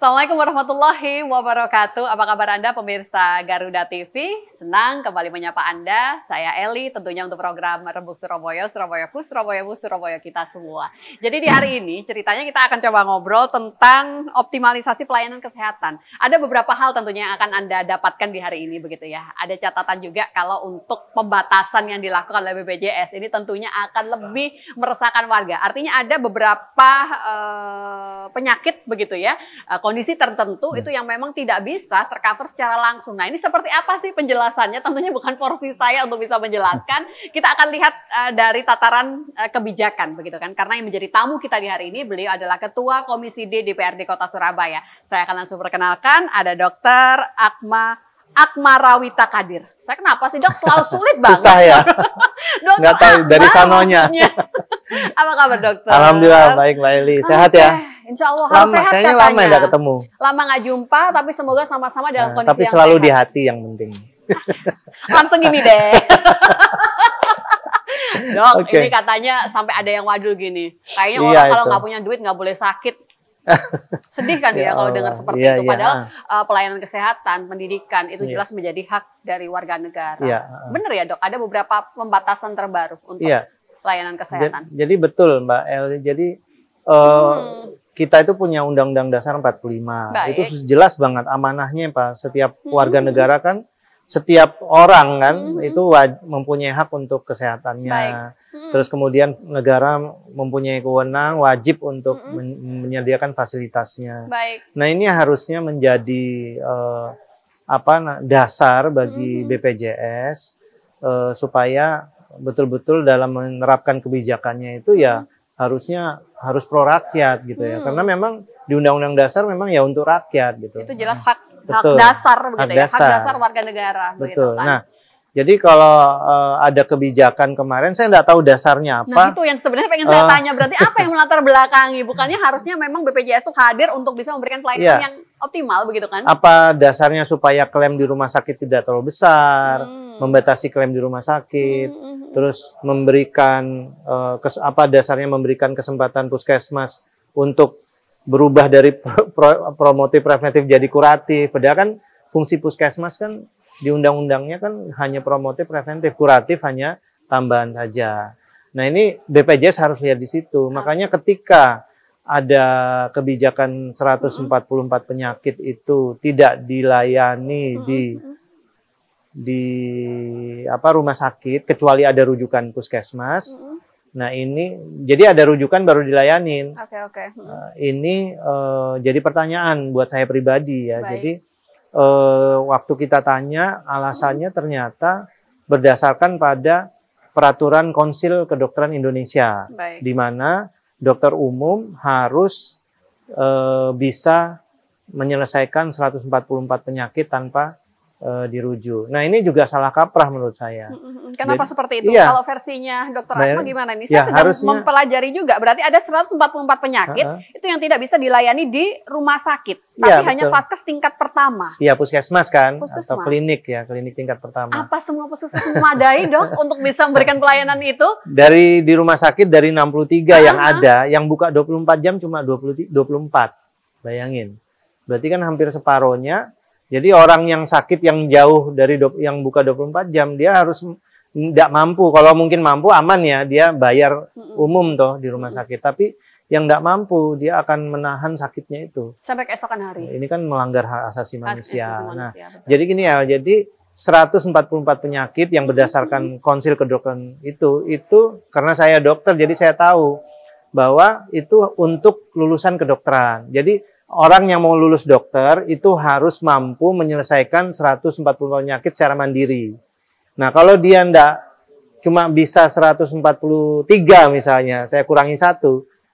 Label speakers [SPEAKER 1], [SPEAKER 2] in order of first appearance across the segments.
[SPEAKER 1] Assalamualaikum warahmatullahi wabarakatuh. Apa kabar Anda pemirsa Garuda TV? Senang kembali menyapa Anda. Saya Eli, tentunya untuk program Rembuk Surabaya, Surabayaku, Surabayamu, Surabaya kita semua. Jadi di hari ini ceritanya kita akan coba ngobrol tentang optimalisasi pelayanan kesehatan. Ada beberapa hal tentunya yang akan Anda dapatkan di hari ini begitu ya. Ada catatan juga kalau untuk pembatasan yang dilakukan oleh BPJS ini tentunya akan lebih meresahkan warga. Artinya ada beberapa penyakit begitu ya, kondisi tertentu itu yang memang tidak bisa tercover secara langsung. Nah, ini seperti apa sih penjelasannya? Tentunya bukan porsi saya untuk bisa menjelaskan. Kita akan lihat dari tataran kebijakan begitu kan. Karena yang menjadi tamu kita di hari ini beliau adalah Ketua Komisi D DPRD Kota Surabaya. Saya akan langsung perkenalkan, ada Dr. Akmarawita Kadir. Saya kenapa sih Dok selalu sulit banget?
[SPEAKER 2] Susah ya.
[SPEAKER 1] Dok,
[SPEAKER 2] nggak tahu dari sanonya.
[SPEAKER 1] Apa kabar dokter?
[SPEAKER 2] Alhamdulillah baik Mbak Eli. Sehat ya?
[SPEAKER 1] Insya Allah harus sehat
[SPEAKER 2] kayaknya
[SPEAKER 1] katanya.
[SPEAKER 2] Lama ya nggak ketemu.
[SPEAKER 1] Lama nggak jumpa, tapi semoga sama-sama dalam kondisi
[SPEAKER 2] tapi
[SPEAKER 1] yang
[SPEAKER 2] selalu
[SPEAKER 1] sehat.
[SPEAKER 2] di hati yang penting.
[SPEAKER 1] Langsung gini deh. Dok, ini katanya sampai ada yang wadul gini. Kayaknya orang kalau nggak punya duit nggak boleh sakit. Sedih kan ya kalau dengar seperti itu. Padahal pelayanan kesehatan, pendidikan itu jelas menjadi hak dari warga negara. Benar ya Dok? Ada beberapa pembatasan terbaru untuk pelayanan kesehatan.
[SPEAKER 2] Jadi betul Mbak El. Jadi kita itu punya Undang-Undang Dasar 45. Baik. Itu jelas banget amanahnya Pak. Setiap warga negara kan, setiap orang kan itu mempunyai hak untuk kesehatannya. Terus kemudian negara mempunyai kewenangan wajib untuk menyediakan fasilitasnya. Baik. Nah, ini harusnya menjadi dasar bagi BPJS supaya betul-betul dalam menerapkan kebijakannya itu ya harus pro rakyat gitu ya. Karena memang di Undang-Undang Dasar memang ya untuk rakyat gitu.
[SPEAKER 1] Itu jelas hak dasar begitu ya. Hak dasar warga negara.
[SPEAKER 2] Betul. Begitu, nah, jadi kalau ada kebijakan kemarin, saya nggak tahu dasarnya apa.
[SPEAKER 1] Nah, itu yang sebenarnya pengen saya tanya. Berarti apa yang melatar belakangi? Bukannya harusnya memang BPJS itu hadir untuk bisa memberikan pelayanan yang optimal begitu kan? Apa dasarnya supaya klaim di rumah sakit tidak terlalu besar, membatasi klaim di rumah sakit, terus memberikan dasarnya memberikan kesempatan puskesmas untuk berubah dari promotif preventif jadi kuratif. Padahal kan fungsi puskesmas kan di undang-undangnya kan hanya promotif preventif, kuratif hanya tambahan saja. Nah, ini BPJS harus lihat di situ. Makanya ketika ada kebijakan 144 penyakit itu tidak dilayani di rumah sakit kecuali ada rujukan puskesmas. Nah, ini jadi ada rujukan baru dilayanin. Ini jadi pertanyaan buat saya pribadi ya. Baik. Jadi waktu kita tanya alasannya ternyata berdasarkan pada peraturan Konsil Kedokteran Indonesia. Baik. Di mana dokter umum harus bisa menyelesaikan 144 penyakit tanpa dirujuk. Nah, ini juga salah kaprah menurut saya. Kenapa seperti itu? Kalau versinya Dokter Akma gimana nih? Saya sedang mempelajari juga. Berarti ada 144 penyakit itu yang tidak bisa dilayani di rumah sakit, tapi hanya vaskes tingkat pertama. Iya, puskesmas kan, atau klinik ya, klinik tingkat pertama. Apa semua puskesmas memadai Dok untuk bisa memberikan pelayanan itu? Di rumah sakit dari 63 yang ada, yang buka 24 jam cuma 24. Bayangin. Berarti kan hampir separohnya. Jadi orang yang sakit yang jauh dari yang buka 24 jam, dia harus tidak mampu. Kalau mungkin mampu aman ya, dia bayar umum toh di rumah sakit. Tapi yang tidak mampu, dia akan menahan sakitnya itu. Sampai keesokan hari. Ini kan melanggar hak asasi manusia. Nah, jadi gini ya, jadi 144 penyakit yang berdasarkan Konsil Kedokteran itu karena saya dokter, jadi saya tahu bahwa itu untuk lulusan kedokteran. Jadi orang yang mau lulus dokter itu harus mampu menyelesaikan 140 penyakit secara mandiri. Nah, kalau dia cuma bisa 143 misalnya, saya kurangi 1,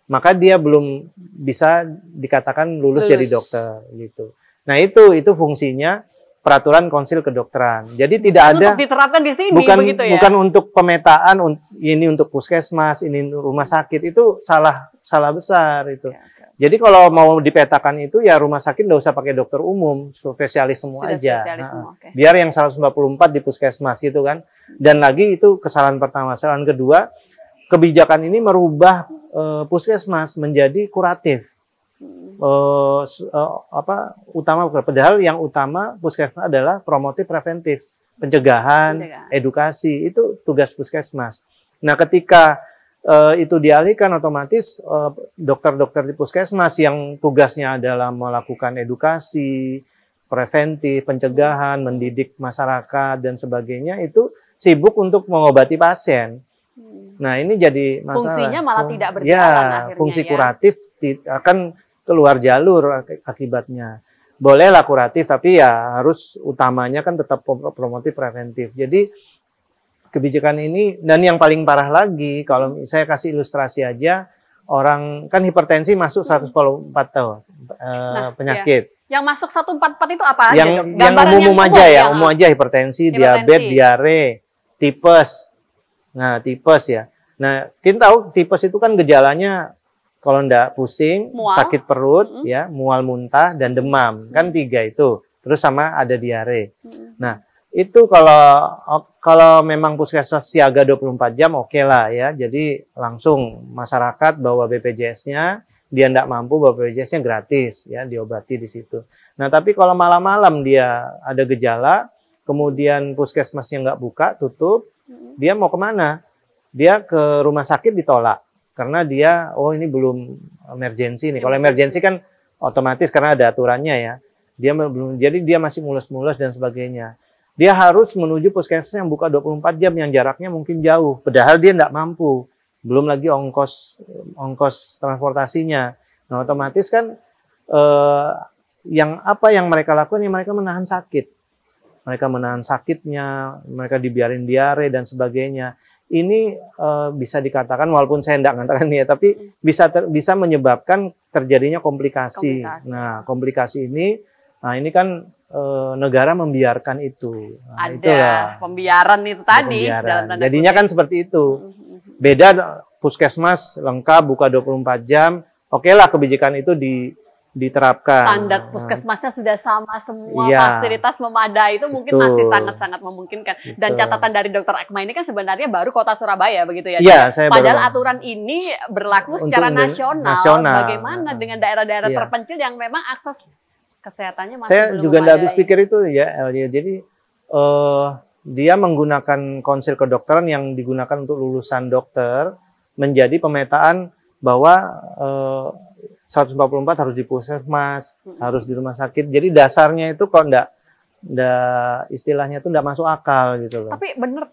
[SPEAKER 1] maka dia belum bisa dikatakan lulus jadi dokter gitu. Nah, itu fungsinya peraturan Konsil Kedokteran. Jadi tidak ada untuk diterapkan di sini begitu ya. Bukan untuk pemetaan ini untuk puskesmas, ini rumah sakit, itu salah besar itu. Jadi kalau mau dipetakan itu ya rumah sakit nggak usah pakai dokter umum, spesialis semua aja. Biar yang 144 di puskesmas gitu kan. Dan lagi itu kesalahan pertama. Kesalahan kedua, kebijakan ini merubah puskesmas menjadi kuratif.
[SPEAKER 2] utama. Padahal yang utama puskesmas adalah promotif preventif, pencegahan, edukasi, itu tugas puskesmas. Nah, ketika itu dialihkan, otomatis dokter-dokter di puskesmas yang tugasnya adalah melakukan edukasi, preventif, pencegahan, mendidik masyarakat dan sebagainya, itu sibuk untuk mengobati pasien. Nah, ini jadi masalah.
[SPEAKER 1] Fungsinya malah tidak berjalan akhirnya.
[SPEAKER 2] Fungsi kuratif akan keluar jalur akibatnya. Bolehlah kuratif, tapi ya harus utamanya kan tetap promotif preventif. Jadi kebijakan ini, dan yang paling parah lagi, kalau saya kasih ilustrasi aja, orang kan hipertensi masuk 144 tahun penyakit.
[SPEAKER 1] Yang masuk 144 itu apa
[SPEAKER 2] aja? Yang umum aja ya, umum aja, hipertensi, diabetes, diare, tipes. Nah, tipes ya. Nah, kita tahu tipes itu kan gejalanya kalau enggak pusing, mual, sakit perut, ya, mual, muntah, dan demam. Kan 3 itu. Terus sama ada diare. Nah, itu kalau memang puskesmas siaga 24 jam, oke lah ya. Jadi langsung masyarakat bawa BPJS-nya, dia enggak mampu bawa BPJS-nya gratis, ya, diobati di situ. Nah, tapi kalau malam-malam dia ada gejala, kemudian puskesmasnya enggak buka, tutup, dia mau kemana? Dia ke rumah sakit ditolak. Karena dia, oh ini belum emergensi nih. Kalau emergensi kan otomatis karena ada aturannya ya. Dia belum, jadi dia masih mulus-mulus dan sebagainya. Dia harus menuju puskesmas yang buka 24 jam yang jaraknya mungkin jauh. Padahal dia tidak mampu. Belum lagi ongkos transportasinya. Nah, otomatis kan yang mereka lakukan, yang mereka menahan sakit. Mereka menahan sakitnya, mereka dibiarin diare dan sebagainya. Ini bisa dikatakan, walaupun saya tidak mengatakan ini ya, tapi bisa menyebabkan terjadinya komplikasi. Nah, komplikasi ini kan negara membiarkan itu. Nah,
[SPEAKER 1] ada pembiaran itu tadi.
[SPEAKER 2] Jadinya kan seperti itu. Beda puskesmas lengkap buka 24 jam. Oke lah, kebijakan itu diterapkan.
[SPEAKER 1] Standar puskesmasnya sudah sama semua, fasilitas memadai, itu mungkin masih sangat-sangat memungkinkan. Dan catatan dari Dr. Akmal ini kan sebenarnya baru kota Surabaya begitu ya. Padahal aturan ini berlaku secara nasional. Bagaimana dengan daerah-daerah terpencil yang memang akses kesehatannya masih
[SPEAKER 2] belum
[SPEAKER 1] memadai? Saya
[SPEAKER 2] juga tidak habis pikir itu ya, jadi dia menggunakan konsil kedokteran yang digunakan untuk lulusan dokter menjadi pemetaan bahwa 144 harus di puskesmas, harus di rumah sakit. Jadi dasarnya itu kok istilahnya itu enggak masuk akal gitu loh.
[SPEAKER 1] Tapi bener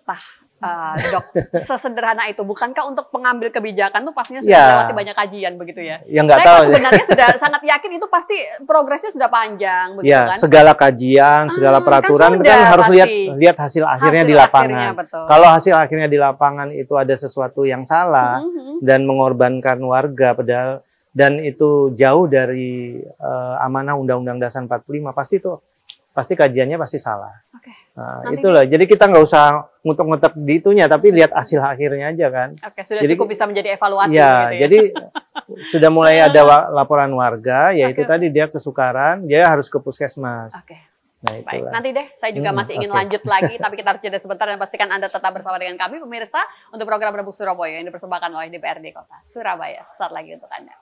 [SPEAKER 1] Dok, sesederhana itu. Bukankah untuk pengambil kebijakan tuh pastinya sudah melewati banyak kajian begitu ya?
[SPEAKER 2] Ya nggak tahu.
[SPEAKER 1] Saya sebenarnya sudah sangat yakin itu pasti progresnya sudah panjang begitu kan?
[SPEAKER 2] Segala kajian, segala peraturan kan harus lihat hasil akhirnya di lapangan. Kalau hasil akhirnya di lapangan itu ada sesuatu yang salah dan mengorbankan warga, padahal dan itu jauh dari amanah Undang-Undang Dasar 45, pasti kajiannya pasti salah. Nah, itulah. Jadi kita nggak usah ngutek-ngutek di itunya, tapi lihat hasil akhirnya aja kan.
[SPEAKER 1] Sudah jadi, cukup bisa menjadi evaluasi.
[SPEAKER 2] Gitu ya. Jadi sudah mulai ada laporan warga, yaitu tadi dia kesukaran, dia harus ke puskesmas. Nah,
[SPEAKER 1] baik, nanti deh saya juga masih ingin lanjut lagi, tapi kita harus jeda sebentar dan pastikan Anda tetap bersama dengan kami pemirsa untuk program Rembuk Surabaya yang dipersembahkan oleh DPRD Kota Surabaya. Saat lagi untuk Anda.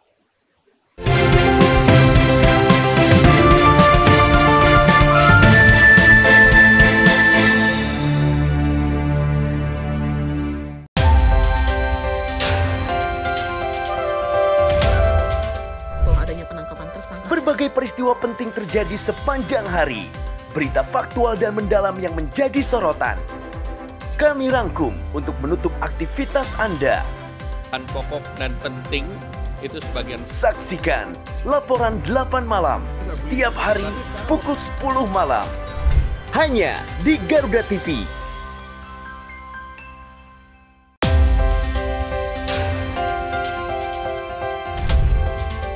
[SPEAKER 3] Berbagai peristiwa penting terjadi sepanjang hari. Berita faktual dan mendalam yang menjadi sorotan. Kami rangkum untuk menutup aktivitas Anda.
[SPEAKER 4] Pokok dan penting itu sebagian.
[SPEAKER 3] Saksikan laporan 8 malam setiap hari pukul 10 malam. Hanya di Garuda TV.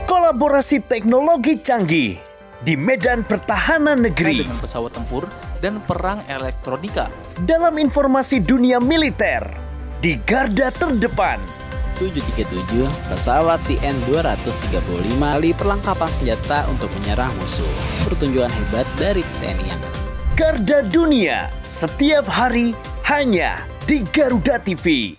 [SPEAKER 3] Kolaborasi teknologi canggih di medan pertahanan negeri
[SPEAKER 4] dengan pesawat tempur dan perang elektronika.
[SPEAKER 3] Dalam informasi dunia militer di garda terdepan.
[SPEAKER 5] 737 pesawat CN-235 kali perlengkapan senjata untuk menyerang musuh. Pertunjukan hebat dari TNI Angkatan.
[SPEAKER 3] Garda dunia setiap hari hanya di Garuda TV.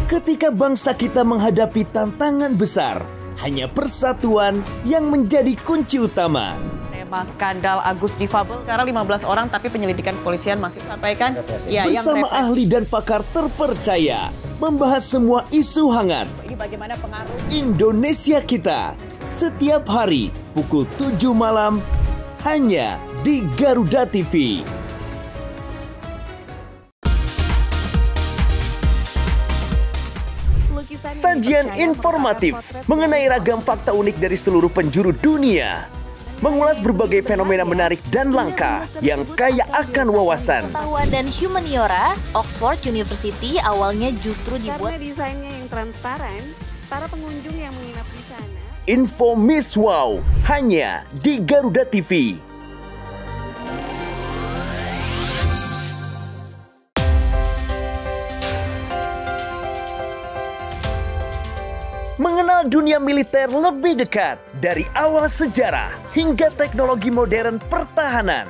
[SPEAKER 3] Ketika bangsa kita menghadapi tantangan besar, hanya persatuan yang menjadi kunci utama.
[SPEAKER 6] Tema skandal Agus difabel. Sekarang 15 orang, tapi penyelidikan kepolisian masih sampaikan.
[SPEAKER 3] Ya, bersama ahli dan pakar terpercaya, membahas semua isu hangat.
[SPEAKER 6] Ini bagaimana pengaruh
[SPEAKER 3] Indonesia kita, setiap hari pukul 7 malam, hanya di Garuda TV. Sajian informatif mengenai ragam fakta unik dari seluruh penjuru dunia. Mengulas berbagai fenomena menarik dan langka yang kaya akan wawasan.
[SPEAKER 7] Pengetahuan dan humaniora, Oxford University awalnya justru dibuat
[SPEAKER 8] karena desainnya yang transparan, para pengunjung yang menginap di sana.
[SPEAKER 3] Info Miss Wow hanya di Garuda TV. Mengenal dunia militer lebih dekat dari awal sejarah hingga teknologi modern pertahanan.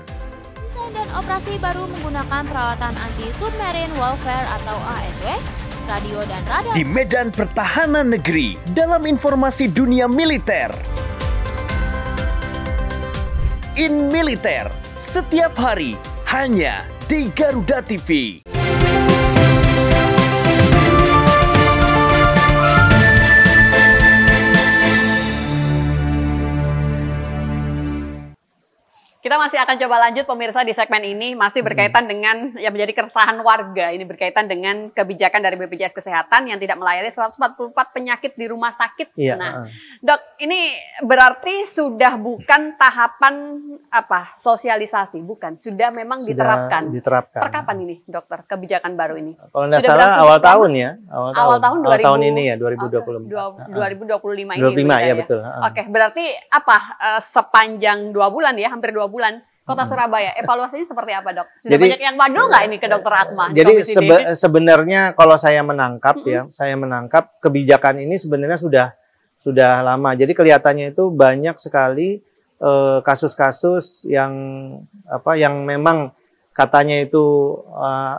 [SPEAKER 7] Desain dan operasi baru menggunakan peralatan anti-submarine warfare atau ASW, radio dan radar.
[SPEAKER 3] Di medan pertahanan negeri dalam informasi dunia militer. In Militer, setiap hari hanya di Garuda TV.
[SPEAKER 1] Kita masih akan coba lanjut pemirsa di segmen ini, masih berkaitan dengan yang menjadi keresahan warga. Ini berkaitan dengan kebijakan dari BPJS Kesehatan yang tidak melayani 144 penyakit di rumah sakit.
[SPEAKER 2] Iya,
[SPEAKER 1] Nah, Dok, ini berarti sudah bukan tahapan apa sosialisasi, bukan? Sudah memang diterapkan.
[SPEAKER 2] Diterapkan.
[SPEAKER 1] Per kapan ini, Dokter, kebijakan baru ini?
[SPEAKER 2] Kalau nggak salah awal tahun ya.
[SPEAKER 1] Awal tahun 2000,
[SPEAKER 2] tahun ini ya, 2020.
[SPEAKER 1] 2025 ini.
[SPEAKER 2] 25 ya,
[SPEAKER 1] ya,
[SPEAKER 2] betul.
[SPEAKER 1] Oke, berarti apa sepanjang 2 bulan ya, hampir 2 bulan, Kota Surabaya, evaluasinya seperti apa, Dok? Sudah banyak yang bandel nggak ini ke Dokter Akmal?
[SPEAKER 2] Jadi sebenarnya kalau saya menangkap ya, saya menangkap kebijakan ini sebenarnya sudah lama. Jadi kelihatannya itu banyak sekali kasus-kasus yang memang katanya itu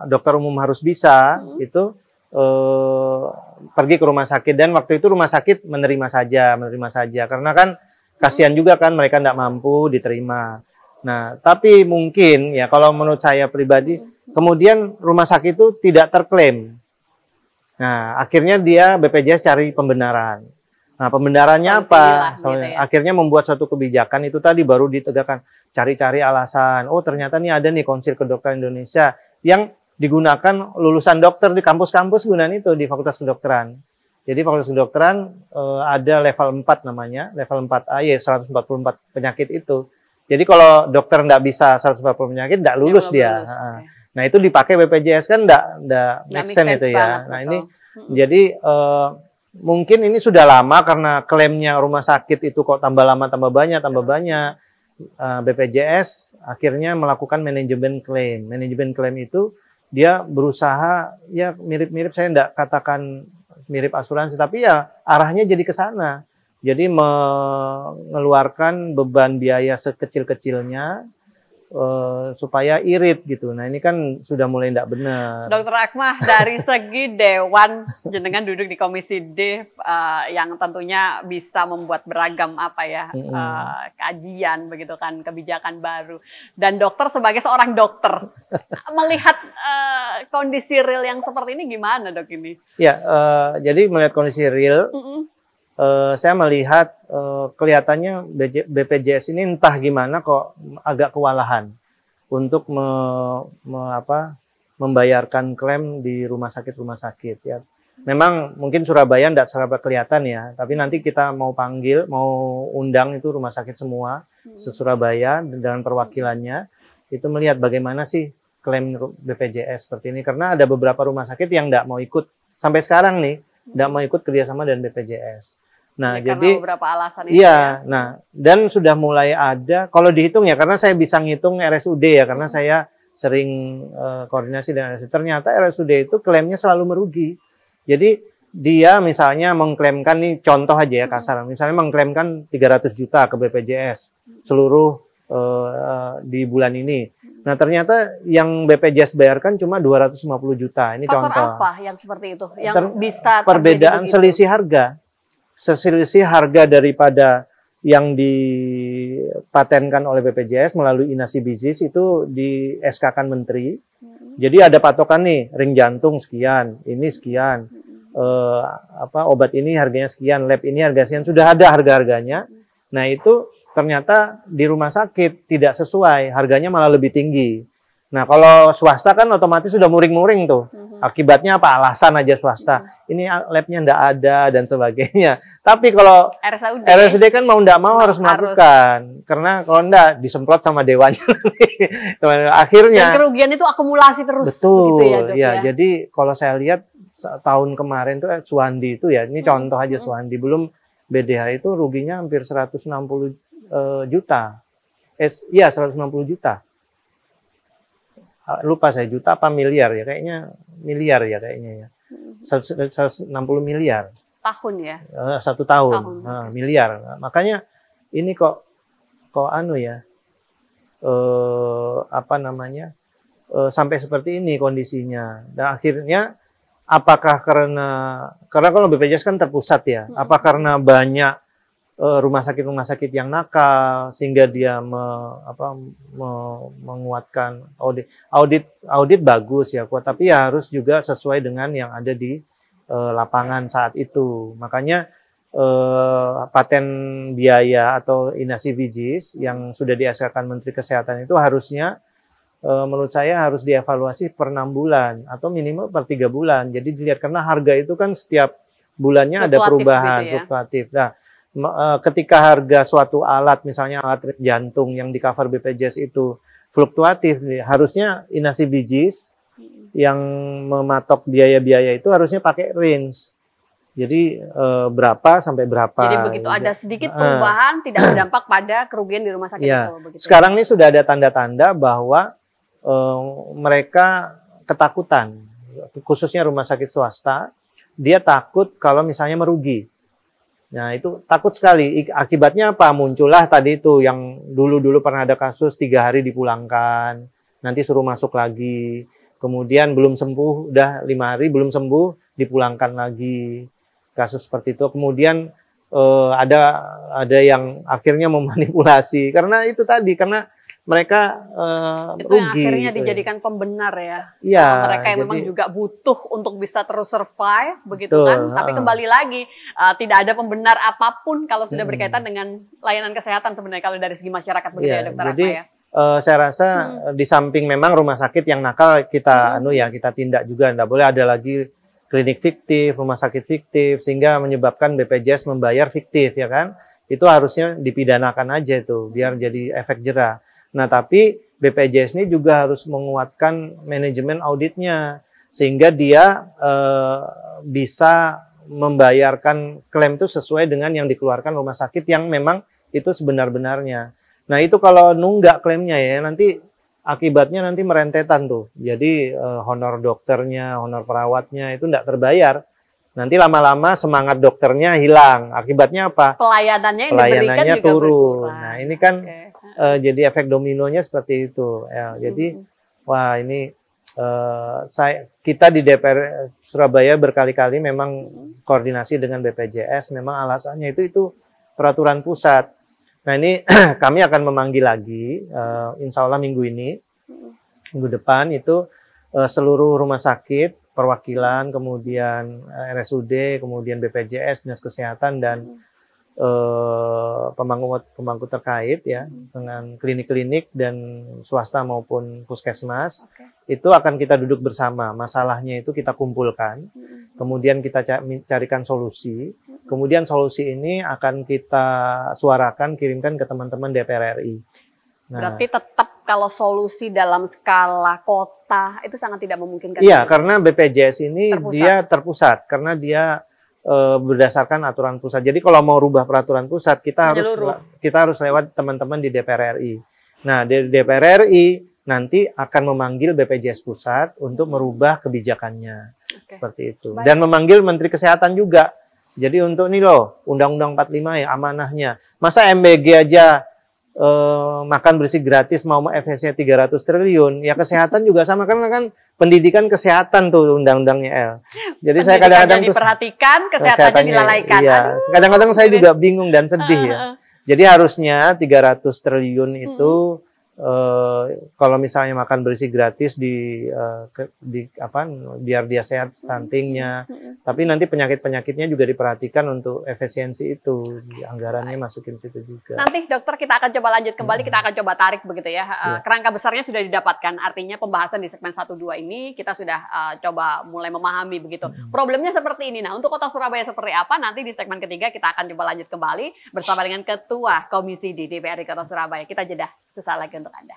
[SPEAKER 2] dokter umum harus bisa itu pergi ke rumah sakit, dan waktu itu rumah sakit menerima saja karena kan kasihan juga kan mereka tidak mampu diterima. Nah, tapi mungkin ya kalau menurut saya pribadi, kemudian rumah sakit itu tidak terklaim. Nah, akhirnya dia BPJS cari pembenaran. Nah, pembenarannya apa?
[SPEAKER 1] Gitu ya.
[SPEAKER 2] Akhirnya membuat suatu kebijakan itu tadi baru ditegakkan, cari-cari alasan. Oh, ternyata nih ada nih Konsil Kedokteran Indonesia yang digunakan lulusan dokter di kampus-kampus gunaan itu di Fakultas Kedokteran. Jadi Fakultas Kedokteran ada level 4 namanya, level 4A ya 144 penyakit itu. Jadi kalau dokter nggak bisa 140 penyakit, nggak lulus dia. Nah, itu dipakai BPJS kan nggak make sense itu ya. Nah, ini jadi mungkin ini sudah lama karena klaimnya rumah sakit itu kok tambah lama tambah banyak. BPJS akhirnya melakukan manajemen klaim. Manajemen klaim itu dia berusaha ya mirip-mirip, saya nggak katakan mirip asuransi, tapi ya arahnya jadi ke sana. Jadi mengeluarkan beban biaya sekecil-kecilnya supaya irit gitu. Nah, ini kan sudah mulai tidak benar.
[SPEAKER 1] Dokter Akmal, dari segi Dewan, jenengan duduk di Komisi D yang tentunya bisa membuat beragam kajian begitu kan, kebijakan baru. Dan dokter sebagai seorang dokter melihat kondisi real yang seperti ini gimana, Dok ini?
[SPEAKER 2] Ya, jadi melihat kondisi real. Saya melihat kelihatannya BPJS ini entah gimana kok agak kewalahan untuk membayarkan klaim di rumah sakit ya. Memang mungkin Surabaya tidak seraba kelihatan ya, tapi nanti kita mau undang itu rumah sakit semua se-Surabaya dengan perwakilannya itu melihat bagaimana sih klaim BPJS seperti ini, karena ada beberapa rumah sakit yang tidak mau ikut sampai sekarang nih, tidak mau ikut kerjasama dengan BPJS. Nah,
[SPEAKER 1] ya,
[SPEAKER 2] jadi
[SPEAKER 1] beberapa alasan itu
[SPEAKER 2] iya, ya. Nah, dan sudah mulai ada, kalau dihitung ya, karena saya bisa ngitung RSUD ya, karena saya sering koordinasi dengan RSUD. Ternyata RSUD itu klaimnya selalu merugi. Jadi dia misalnya mengklaimkan, nih contoh aja ya kasar, misalnya mengklaimkan 300 juta ke BPJS seluruh di bulan ini. Nah, ternyata yang BPJS bayarkan cuma 250 juta. Ini
[SPEAKER 1] faktor
[SPEAKER 2] contoh.
[SPEAKER 1] apa yang seperti itu? Yang bisa
[SPEAKER 2] perbedaan selisih harga. Selisih harga daripada yang dipatenkan oleh BPJS melalui inasi bisnis itu di SK-kan menteri. Jadi ada patokan nih, ring jantung sekian, ini sekian. Obat ini harganya sekian, lab ini harganya sekian, sudah ada harga-harganya. Nah, itu ternyata di rumah sakit tidak sesuai, harganya malah lebih tinggi. Nah, kalau swasta kan otomatis sudah muring-muring tuh. Akibatnya apa? Alasan aja swasta. Ini labnya ndak ada dan sebagainya. Tapi kalau RSUD kan mau ndak mau harus melakukan. Karena kalau ndak disemprot sama dewannya. Akhirnya.
[SPEAKER 1] Dan kerugian itu akumulasi terus.
[SPEAKER 2] Betul.
[SPEAKER 1] Begitu ya, Dok, ya.
[SPEAKER 2] Jadi kalau saya lihat tahun kemarin tuh Suwandi itu ya, ini contoh aja Suwandi, belum BDH itu ruginya hampir 160 juta. Iya, 160 juta. Lupa saya juta apa miliar ya, kayaknya miliar ya kayaknya ya. 160 miliar.
[SPEAKER 1] Tahun ya?
[SPEAKER 2] 1 tahun. Nah, miliar. Nah, makanya ini kok anu ya, sampai seperti ini kondisinya. Dan akhirnya apakah karena kalau BPJS kan terpusat ya, apa karena banyak rumah sakit yang nakal sehingga dia menguatkan audit bagus ya kuat, tapi ya harus juga sesuai dengan yang ada di lapangan saat itu. Makanya paten biaya atau inasi bijis yang sudah di-SK-kan Menteri Kesehatan itu harusnya menurut saya harus dievaluasi per 6 bulan atau minimal per 3 bulan. Jadi dilihat karena harga itu kan setiap bulannya ada perubahan fluktuatif. Nah, ketika harga suatu alat, misalnya alat jantung yang di cover BPJS itu fluktuatif, harusnya inasi bijis yang mematok biaya-biaya itu harusnya pakai range. Jadi berapa sampai berapa.
[SPEAKER 1] Jadi begitu ada sedikit perubahan tidak berdampak pada kerugian di rumah sakit
[SPEAKER 2] ya.
[SPEAKER 1] itu. Begitu.
[SPEAKER 2] Sekarang ini sudah ada tanda-tanda bahwa mereka ketakutan, khususnya rumah sakit swasta, dia takut kalau misalnya merugi. Nah, itu takut sekali. Akibatnya apa? Muncullah tadi itu yang dulu pernah ada kasus 3 hari dipulangkan, nanti suruh masuk lagi. Kemudian belum sembuh, udah 5 hari belum sembuh, dipulangkan lagi. Kasus seperti itu. Kemudian ada yang akhirnya memanipulasi. Karena itu tadi, karena mereka
[SPEAKER 1] itu
[SPEAKER 2] rugi.
[SPEAKER 1] Yang akhirnya dijadikan pembenar ya.
[SPEAKER 2] Iya.
[SPEAKER 1] Mereka yang memang juga butuh untuk bisa terus survive, begitu kan. Tapi kembali lagi, tidak ada pembenar apapun kalau sudah berkaitan dengan layanan kesehatan sebenarnya kalau dari segi masyarakat, begitu ya, Dokter
[SPEAKER 2] jadi,
[SPEAKER 1] Akma ya.
[SPEAKER 2] Saya rasa di samping memang rumah sakit yang nakal kita kita tindak juga, tidak boleh ada lagi klinik fiktif, rumah sakit fiktif sehingga menyebabkan BPJS membayar fiktif ya kan. Itu harusnya dipidanakan aja itu biar jadi efek jera. Nah, tapi BPJS ini juga harus menguatkan manajemen auditnya sehingga dia bisa membayarkan klaim itu sesuai dengan yang dikeluarkan rumah sakit yang memang itu sebenar-benarnya. Nah, itu kalau nunggak klaimnya ya nanti akibatnya nanti merentetan tuh. Jadi honor dokternya, honor perawatnya itu tidak terbayar. Nanti lama-lama semangat dokternya hilang. Akibatnya apa?
[SPEAKER 1] Pelayanannya juga
[SPEAKER 2] turun.
[SPEAKER 1] berkurang.
[SPEAKER 2] Nah, ini kan jadi efek dominonya seperti itu. Jadi wah ini kita di DPR Surabaya berkali-kali memang koordinasi dengan BPJS. Memang alasannya itu peraturan pusat. Nah, ini kami akan memanggil lagi, insya Allah minggu depan itu seluruh rumah sakit, perwakilan, kemudian RSUD, kemudian BPJS, Dinas Kesehatan, dan pemangku terkait ya dengan klinik-klinik dan swasta maupun puskesmas. Itu akan kita duduk bersama, masalahnya itu kita kumpulkan, kemudian kita carikan solusi, kemudian solusi ini akan kita suarakan, kirimkan ke teman-teman DPR RI. Nah,
[SPEAKER 1] berarti tetap kalau solusi dalam skala kota itu sangat tidak memungkinkan.
[SPEAKER 2] Iya, karena BPJS ini dia terpusat, karena dia berdasarkan aturan pusat. Jadi kalau mau rubah peraturan pusat, kita harus lewat teman-teman di DPR RI. Nah, di DPR RI nanti akan memanggil BPJS pusat untuk merubah kebijakannya. Seperti itu. Baik. Dan memanggil Menteri Kesehatan juga. Jadi untuk nih loh, Undang-Undang 45 ya amanahnya. Masa MBG aja makan bersih gratis mau efisiensinya 300 triliun, ya kesehatan juga sama, karena kan pendidikan kesehatan tuh undang-undangnya El. Jadi saya kadang-kadang
[SPEAKER 1] diperhatikan, kesehatannya dilalaikan.
[SPEAKER 2] Iya, kadang-kadang saya juga bingung dan sedih ya. Jadi harusnya 300 triliun itu kalau misalnya makan bersih gratis biar dia sehat stuntingnya, tapi nanti penyakit-penyakitnya juga diperhatikan untuk efisiensi itu, anggarannya masukin situ juga.
[SPEAKER 1] Nanti dokter kita akan coba lanjut kembali, kita akan coba tarik begitu ya. Kerangka besarnya sudah didapatkan, artinya pembahasan di segmen 1-2 ini kita sudah coba mulai memahami begitu. Problemnya seperti ini. Nah, untuk Kota Surabaya seperti apa, nanti di segmen ketiga kita akan coba lanjut kembali bersama dengan Ketua Komisi D DPRD Kota Surabaya. Kita jeda sesaat lagi untuk Anda.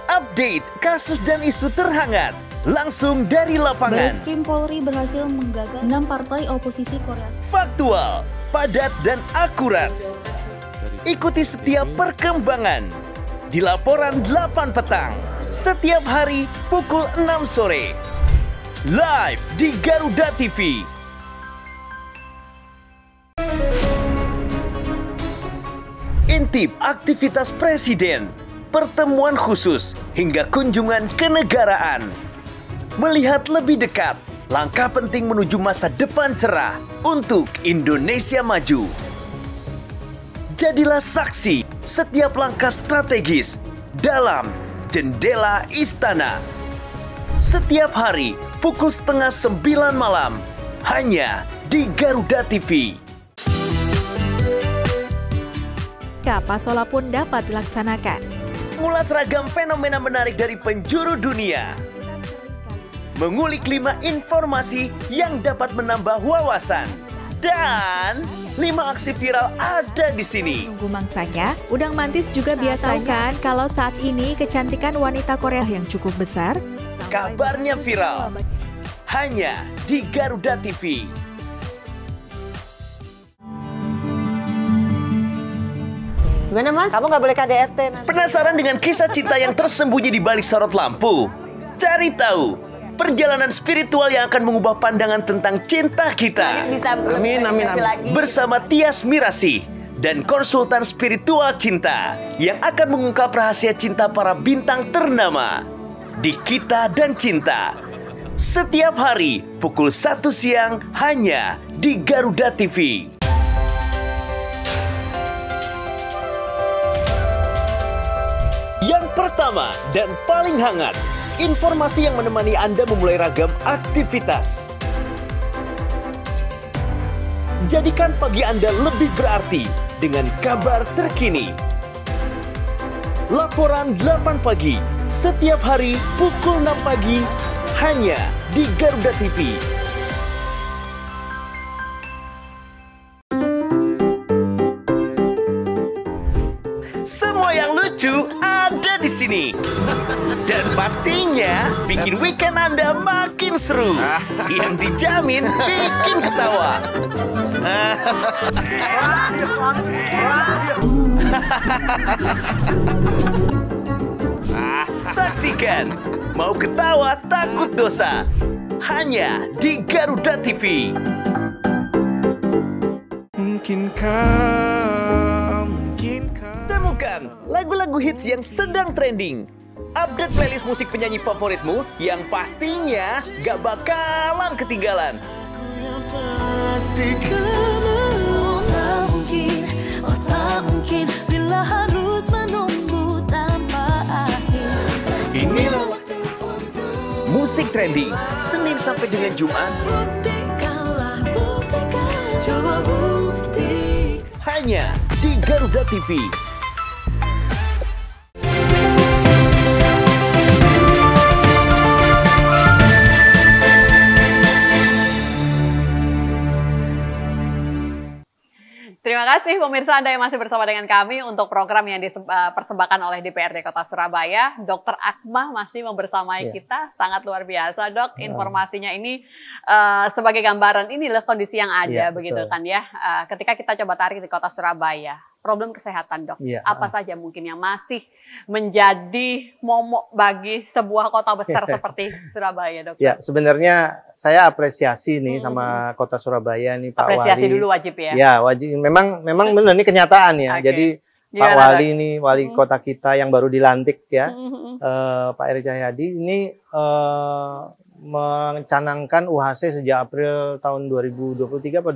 [SPEAKER 3] Update kasus dan isu terhangat langsung dari lapangan.
[SPEAKER 9] Bareskrim Polri berhasil menggagal 6 partai oposisi Korea.
[SPEAKER 3] Faktual, padat dan akurat. Ikuti setiap perkembangan di laporan 8 petang setiap hari pukul 6 sore. Live di Garuda TV. Intip aktivitas Presiden, pertemuan khusus hingga kunjungan kenegaraan. Melihat lebih dekat langkah penting menuju masa depan cerah untuk Indonesia maju. Jadilah saksi setiap langkah strategis dalam Jendela Istana. Setiap hari pukul 8:30 malam hanya di Garuda TV.
[SPEAKER 9] Pasola pun dapat dilaksanakan.
[SPEAKER 3] Ngulas ragam fenomena menarik dari penjuru dunia. Mengulik 5 informasi yang dapat menambah wawasan. Dan 5 aksi viral ada di sini.
[SPEAKER 9] Tunggu mangsanya, udang mantis juga biasa kan kalau saat ini kecantikan wanita Korea yang cukup besar.
[SPEAKER 3] Kabarnya viral. Hanya di Garuda TV.
[SPEAKER 10] Gimana Mas? Kamu nggak boleh KDRT nanti.
[SPEAKER 3] Penasaran dengan kisah cinta yang tersembunyi di balik sorot lampu? Cari tahu perjalanan spiritual yang akan mengubah pandangan tentang cinta kita.
[SPEAKER 10] Amin.
[SPEAKER 3] Bersama Tias Mirasih dan konsultan spiritual cinta yang akan mengungkap rahasia cinta para bintang ternama di Kita dan Cinta. Setiap hari pukul 1 siang hanya di Garuda TV. Yang pertama dan paling hangat, informasi yang menemani Anda memulai ragam aktivitas. Jadikan pagi Anda lebih berarti dengan kabar terkini. Laporan 8 pagi, setiap hari pukul 6 pagi, hanya di Garuda TV. Semua yang lucu ada di sini. Dan pastinya bikin weekend Anda makin seru. Yang dijamin bikin ketawa. Saksikan Mau Ketawa Takut Dosa hanya di Garuda TV. Temukan lagu-lagu hits yang sedang trending. Update playlist musik penyanyi favoritmu yang pastinya gak bakalan ketinggalan. Musik trending Senin sampai dengan Jumat. Hanya di Garuda TV.
[SPEAKER 1] Terima kasih pemirsa Anda yang masih bersama dengan kami untuk program yang dipersembahkan oleh DPRD Kota Surabaya. Dr. Akmal masih membersamai kita, sangat luar biasa Dok. Informasinya ini sebagai gambaran inilah kondisi yang ada begitu betul. Kan ya. Ketika kita coba tarik di Kota Surabaya, problem kesehatan, Dok.
[SPEAKER 2] Ya.
[SPEAKER 1] Apa saja mungkin yang masih menjadi momok bagi sebuah kota besar seperti Surabaya, Dok?
[SPEAKER 2] Ya, sebenarnya saya apresiasi nih sama Kota Surabaya nih, Pak
[SPEAKER 1] apresiasi
[SPEAKER 2] Wali.
[SPEAKER 1] Dulu wajib ya?
[SPEAKER 2] Ya, wajib. Memang benar ini kenyataan ya. Jadi Pak Wali nih, wali kota kita yang baru dilantik ya, Pak Eri Cahyadi ini mencanangkan UHC sejak April tahun 2023 atau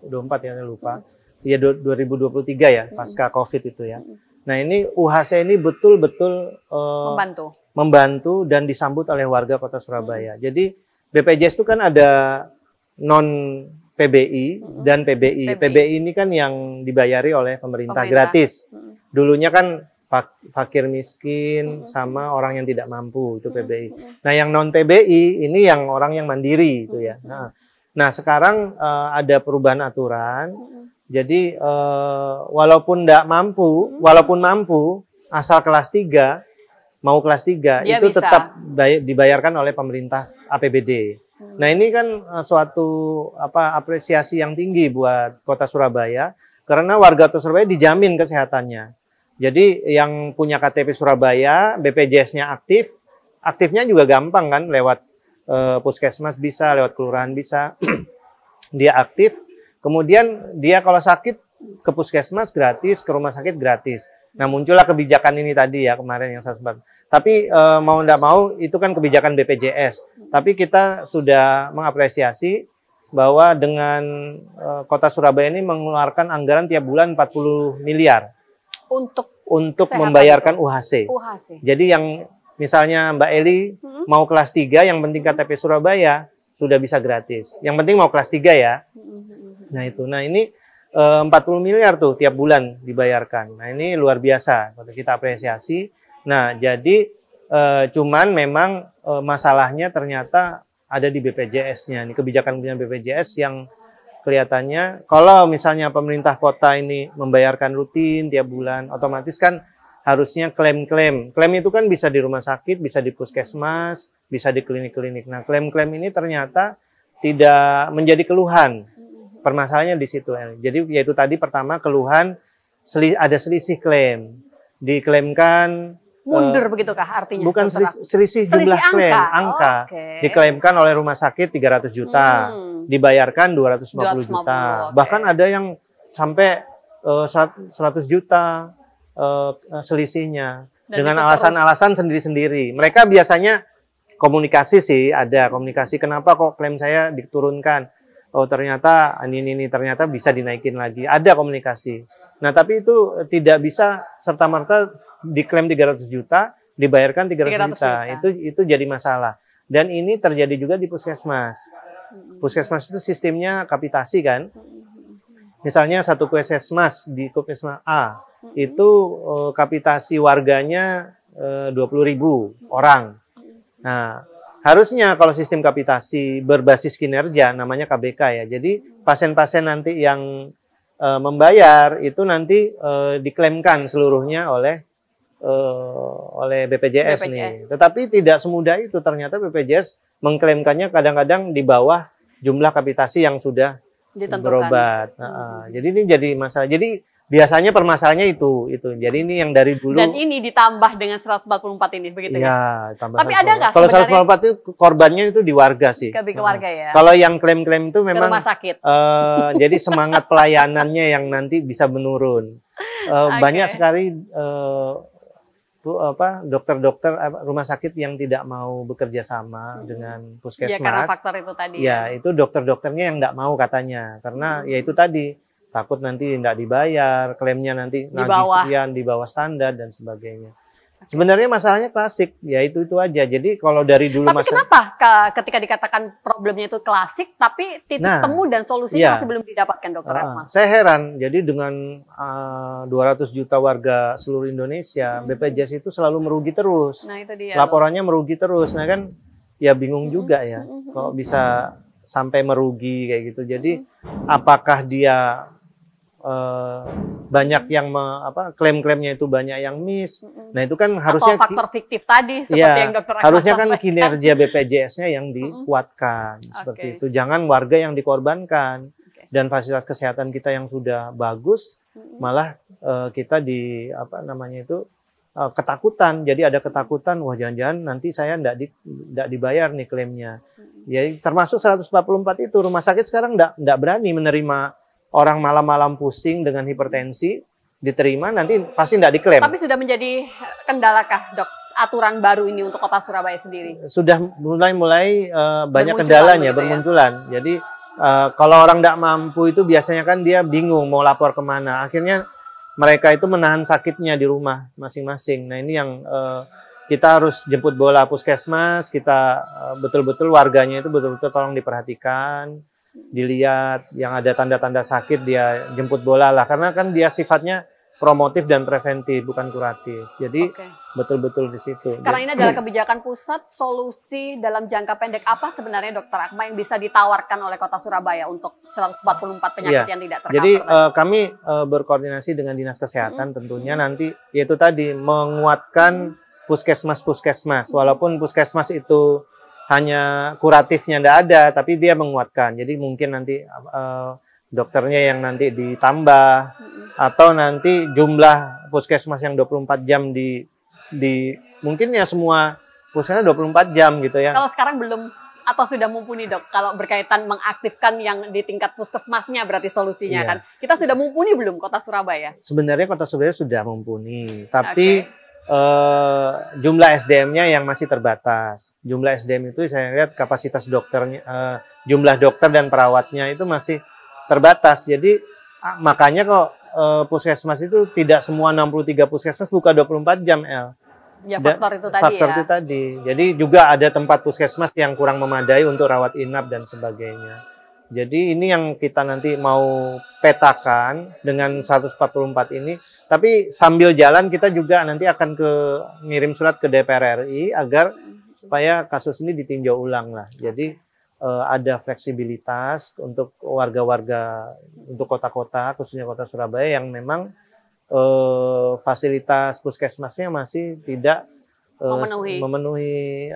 [SPEAKER 2] 2024 ya, saya lupa. Ya 2023 ya, pasca COVID itu ya. Nah ini UHC ini betul-betul membantu dan disambut oleh warga Kota Surabaya. Jadi BPJS itu kan ada non PBI dan PBI. PBI ini kan yang dibayari oleh pemerintah. Gratis. Dulunya kan fakir miskin sama orang yang tidak mampu, itu PBI. Nah yang non PBI ini yang orang yang mandiri itu ya. Nah sekarang ada perubahan aturan. Jadi walaupun mampu, asal kelas 3, mau kelas 3 itu bisa tetap dibayarkan oleh pemerintah APBD. Nah ini kan suatu apresiasi yang tinggi buat Kota Surabaya, karena warga Kota Surabaya dijamin kesehatannya. Jadi yang punya KTP Surabaya, BPJS-nya aktifnya juga gampang kan, lewat puskesmas bisa, lewat kelurahan bisa, dia aktif. Kemudian dia kalau sakit ke puskesmas gratis, ke rumah sakit gratis. Nah muncullah kebijakan ini tadi ya kemarin yang 104. Tapi mau tidak mau itu kan kebijakan BPJS. Tapi kita sudah mengapresiasi bahwa dengan Kota Surabaya ini mengeluarkan anggaran tiap bulan 40 miliar untuk membayarkan UHC. Jadi yang misalnya Mbak Eli mau kelas 3, yang penting KTP Surabaya sudah bisa gratis. Yang penting mau kelas 3 ya. Nah itu, ini 40 miliar tuh tiap bulan dibayarkan. Nah ini luar biasa, kita apresiasi. Nah jadi cuman memang masalahnya ternyata ada di BPJS-nya. Ini kebijakan BPJS yang kelihatannya kalau misalnya pemerintah kota ini membayarkan rutin tiap bulan, otomatis kan harusnya klaim-klaim. Klaim itu kan bisa di rumah sakit, bisa di puskesmas, bisa di klinik-klinik. Nah klaim-klaim ini ternyata tidak menjadi keluhan. Permasalahannya di situ. Jadi yaitu tadi pertama keluhan ada selisih klaim. Diklaimkan
[SPEAKER 1] mundur begitukah artinya?
[SPEAKER 2] Bukan selisih jumlah klaim, angka. Diklaimkan oleh rumah sakit 300 juta, dibayarkan 250 juta. Bahkan ada yang sampai 100 juta selisihnya dengan alasan-alasan sendiri-sendiri. Mereka biasanya komunikasi sih, ada komunikasi kenapa kok klaim saya diturunkan. Oh ternyata ini ternyata bisa dinaikin lagi. Ada komunikasi. Nah tapi itu tidak bisa serta-merta diklaim 300 juta, dibayarkan 300 juta. Itu jadi masalah. Dan ini terjadi juga di puskesmas. Puskesmas itu sistemnya kapitasi kan. Misalnya satu puskesmas di puskesmas A, itu kapitasi warganya 20.000 orang. Nah harusnya kalau sistem kapitasi berbasis kinerja, namanya KBK ya. Jadi pasien-pasien nanti yang membayar itu nanti diklaimkan seluruhnya oleh BPJS nih. Tetapi tidak semudah itu. Ternyata BPJS mengklaimkannya kadang-kadang di bawah jumlah kapitasi yang sudah berobat. Jadi ini jadi masalah. Jadi biasanya permasalahannya itu. Jadi ini yang dari dulu. Dan
[SPEAKER 1] ini ditambah dengan 144 ini, begitu ya?
[SPEAKER 2] Tambah.
[SPEAKER 1] Tapi ada nggak
[SPEAKER 2] kalau 144 itu korbannya itu di warga sih.
[SPEAKER 1] Ke warga ya?
[SPEAKER 2] Kalau yang klaim-klaim itu memang.
[SPEAKER 1] Ke rumah sakit.
[SPEAKER 2] Jadi semangat pelayanannya yang nanti bisa menurun. Banyak sekali dokter-dokter rumah sakit yang tidak mau bekerja sama dengan puskesmas.
[SPEAKER 1] Ya karena faktor itu tadi.
[SPEAKER 2] Ya itu dokter-dokternya yang tidak mau katanya. Karena ya itu tadi. Takut nanti tidak dibayar, klaimnya nanti nagih sekian di bawah standar dan sebagainya. Sebenarnya masalahnya klasik, ya itu aja. Jadi kalau dari dulu
[SPEAKER 1] kenapa ketika dikatakan problemnya itu klasik, tapi titik temu dan solusinya masih belum didapatkan, Dokter Akmal?
[SPEAKER 2] Saya heran. Jadi dengan 200 juta warga seluruh Indonesia, BPJS itu selalu merugi terus.
[SPEAKER 1] Nah itu dia.
[SPEAKER 2] Laporannya merugi terus. Nah kan, ya bingung juga ya, kok bisa sampai merugi kayak gitu. Jadi apakah dia banyak yang klaim-klaimnya itu banyak yang miss. Nah itu kan harusnya
[SPEAKER 1] faktor fiktif tadi seperti yang Dokter Akmal
[SPEAKER 2] harusnya kan kinerja BPJS-nya yang dikuatkan seperti itu. Jangan warga yang dikorbankan dan fasilitas kesehatan kita yang sudah bagus malah kita ketakutan. Jadi ada ketakutan, wah jangan-jangan nanti saya nggak dibayar nih klaimnya. Jadi termasuk 144 itu rumah sakit sekarang nggak berani menerima orang malam-malam pusing dengan hipertensi, diterima nanti pasti nggak diklaim.
[SPEAKER 1] Tapi sudah menjadi kendalakah, Dok, aturan baru ini untuk Kota Surabaya sendiri?
[SPEAKER 2] Sudah mulai banyak kendalanya bermunculan. Jadi kalau orang tidak mampu itu biasanya kan dia bingung mau lapor kemana. Akhirnya mereka itu menahan sakitnya di rumah masing-masing. Nah ini yang kita harus jemput bola puskesmas, kita betul-betul warganya itu betul-betul tolong diperhatikan, dilihat yang ada tanda-tanda sakit dia jemput bola lah. Karena kan dia sifatnya promotif dan preventif, bukan kuratif. Jadi betul-betul di situ.
[SPEAKER 1] Karena ini adalah kebijakan pusat, solusi dalam jangka pendek apa sebenarnya Dokter Akmal yang bisa ditawarkan oleh Kota Surabaya untuk 144 penyakit yang tidak tercover?
[SPEAKER 2] Jadi kami berkoordinasi dengan Dinas Kesehatan tentunya nanti, yaitu tadi menguatkan puskesmas-puskesmas. Walaupun puskesmas itu hanya kuratifnya tidak ada, tapi dia menguatkan. Jadi mungkin nanti dokternya yang nanti ditambah, atau nanti jumlah puskesmas yang 24 jam di mungkin ya semua puskesmas 24 jam gitu ya.
[SPEAKER 1] Kalau sekarang belum atau sudah mumpuni, Dok? Kalau berkaitan mengaktifkan yang di tingkat puskesmasnya berarti solusinya kan. Kita sudah mumpuni belum Kota Surabaya?
[SPEAKER 2] Sebenarnya Kota Surabaya sudah mumpuni, tapi jumlah SDM-nya yang masih terbatas. Jumlah SDM itu saya lihat kapasitas dokternya, jumlah dokter dan perawatnya itu masih terbatas. Jadi makanya kok puskesmas itu tidak semua 63 puskesmas buka 24 jam, El.
[SPEAKER 1] Ya, faktor itu tadi
[SPEAKER 2] faktor itu tadi. Jadi juga ada tempat puskesmas yang kurang memadai untuk rawat inap dan sebagainya. Jadi ini yang kita nanti mau petakan dengan 144 ini. Tapi sambil jalan kita juga nanti akan ngirim surat ke DPR RI agar supaya kasus ini ditinjau ulang lah. Jadi ada fleksibilitas untuk warga-warga, untuk kota-kota, khususnya Kota Surabaya yang memang fasilitas puskesmasnya masih tidak memenuhi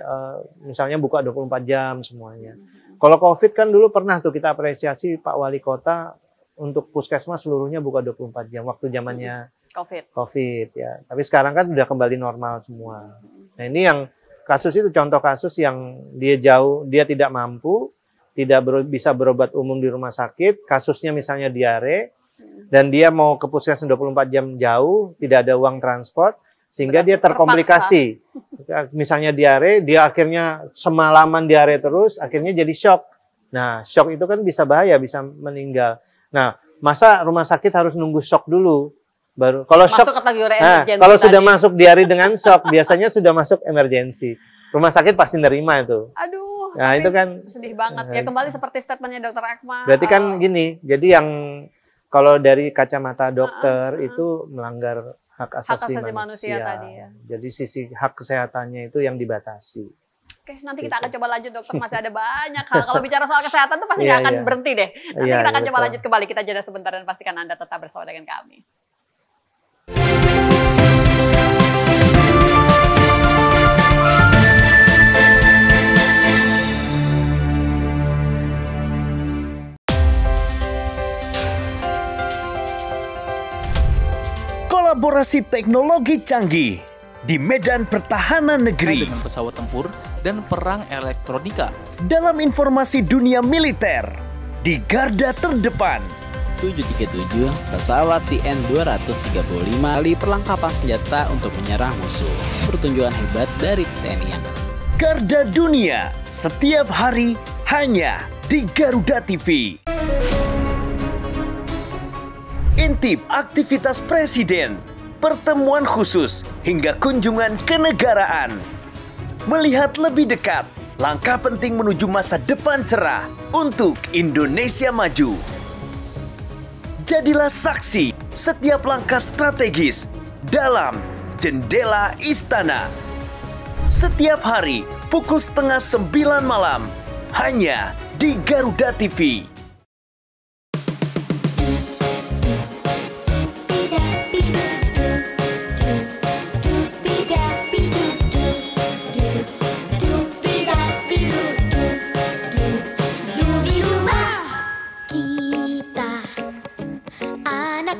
[SPEAKER 2] misalnya buka 24 jam semuanya. Kalau COVID kan dulu pernah tuh kita apresiasi Pak Wali Kota untuk puskesmas seluruhnya buka 24 jam waktu zamannya COVID ya. Tapi sekarang kan sudah kembali normal semua. Nah ini yang kasus itu contoh kasus yang dia tidak mampu, tidak bisa berobat umum di rumah sakit, kasusnya misalnya diare, dan dia mau ke puskesmas 24 jam jauh, tidak ada uang transport, sehingga dia terkomplikasi. Misalnya diare, dia akhirnya semalaman diare terus, akhirnya jadi shock. Nah, shock itu kan bisa bahaya, bisa meninggal. Nah, masa rumah sakit harus nunggu shock dulu? Baru kalau shock, kalau sudah masuk diare dengan shock, biasanya sudah masuk emergensi. Rumah sakit pasti nerima itu.
[SPEAKER 1] Aduh,
[SPEAKER 2] nah itu kan
[SPEAKER 1] sedih banget. Ya kembali seperti statementnya Dokter Akmal.
[SPEAKER 2] Berarti kan gini, jadi yang kalau dari kacamata dokter itu melanggar hak asasi manusia tadi ya. Jadi sisi hak kesehatannya itu yang dibatasi.
[SPEAKER 1] Oke, nanti kita akan coba lanjut, Dokter. Masih ada banyak hal. Kalau bicara soal kesehatan tuh pasti nggak akan berhenti deh. Nanti kita akan coba lanjut kembali. Kita jeda sebentar dan pastikan Anda tetap bersama dengan kami.
[SPEAKER 3] Kolaborasi teknologi canggih di medan pertahanan negeri
[SPEAKER 11] dengan pesawat tempur dan perang elektronika.
[SPEAKER 3] Dalam informasi dunia militer di garda terdepan.
[SPEAKER 5] 737 pesawat CN-235 kali perlengkapan senjata untuk menyerang musuh. Pertunjukan hebat dari TNI Angkatan.
[SPEAKER 3] Garda dunia setiap hari hanya di Garuda TV. Intip aktivitas presiden, pertemuan khusus, hingga kunjungan kenegaraan. Melihat lebih dekat, langkah penting menuju masa depan cerah untuk Indonesia maju. Jadilah saksi setiap langkah strategis dalam Jendela Istana. Setiap hari pukul 8:30 malam, hanya di Garuda TV.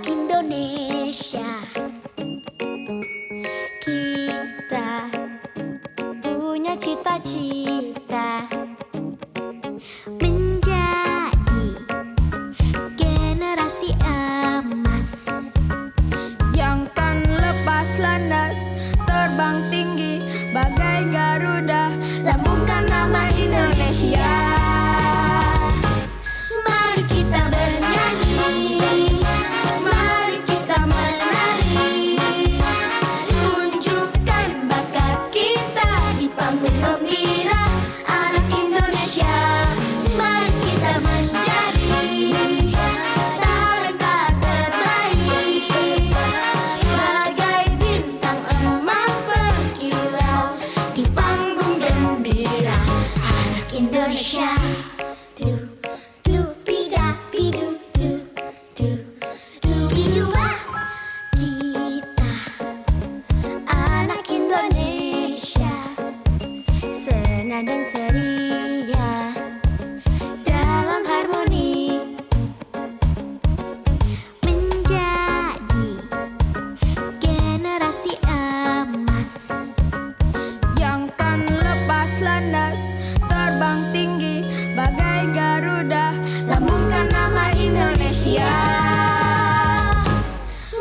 [SPEAKER 12] Indonesia Indonesia. Kita anak Indonesia, senandung ceria dalam harmoni, menjadi generasi emas
[SPEAKER 13] yang kan lepas landas, terbang tinggi bagai Garuda, lambungkan nama Indonesia.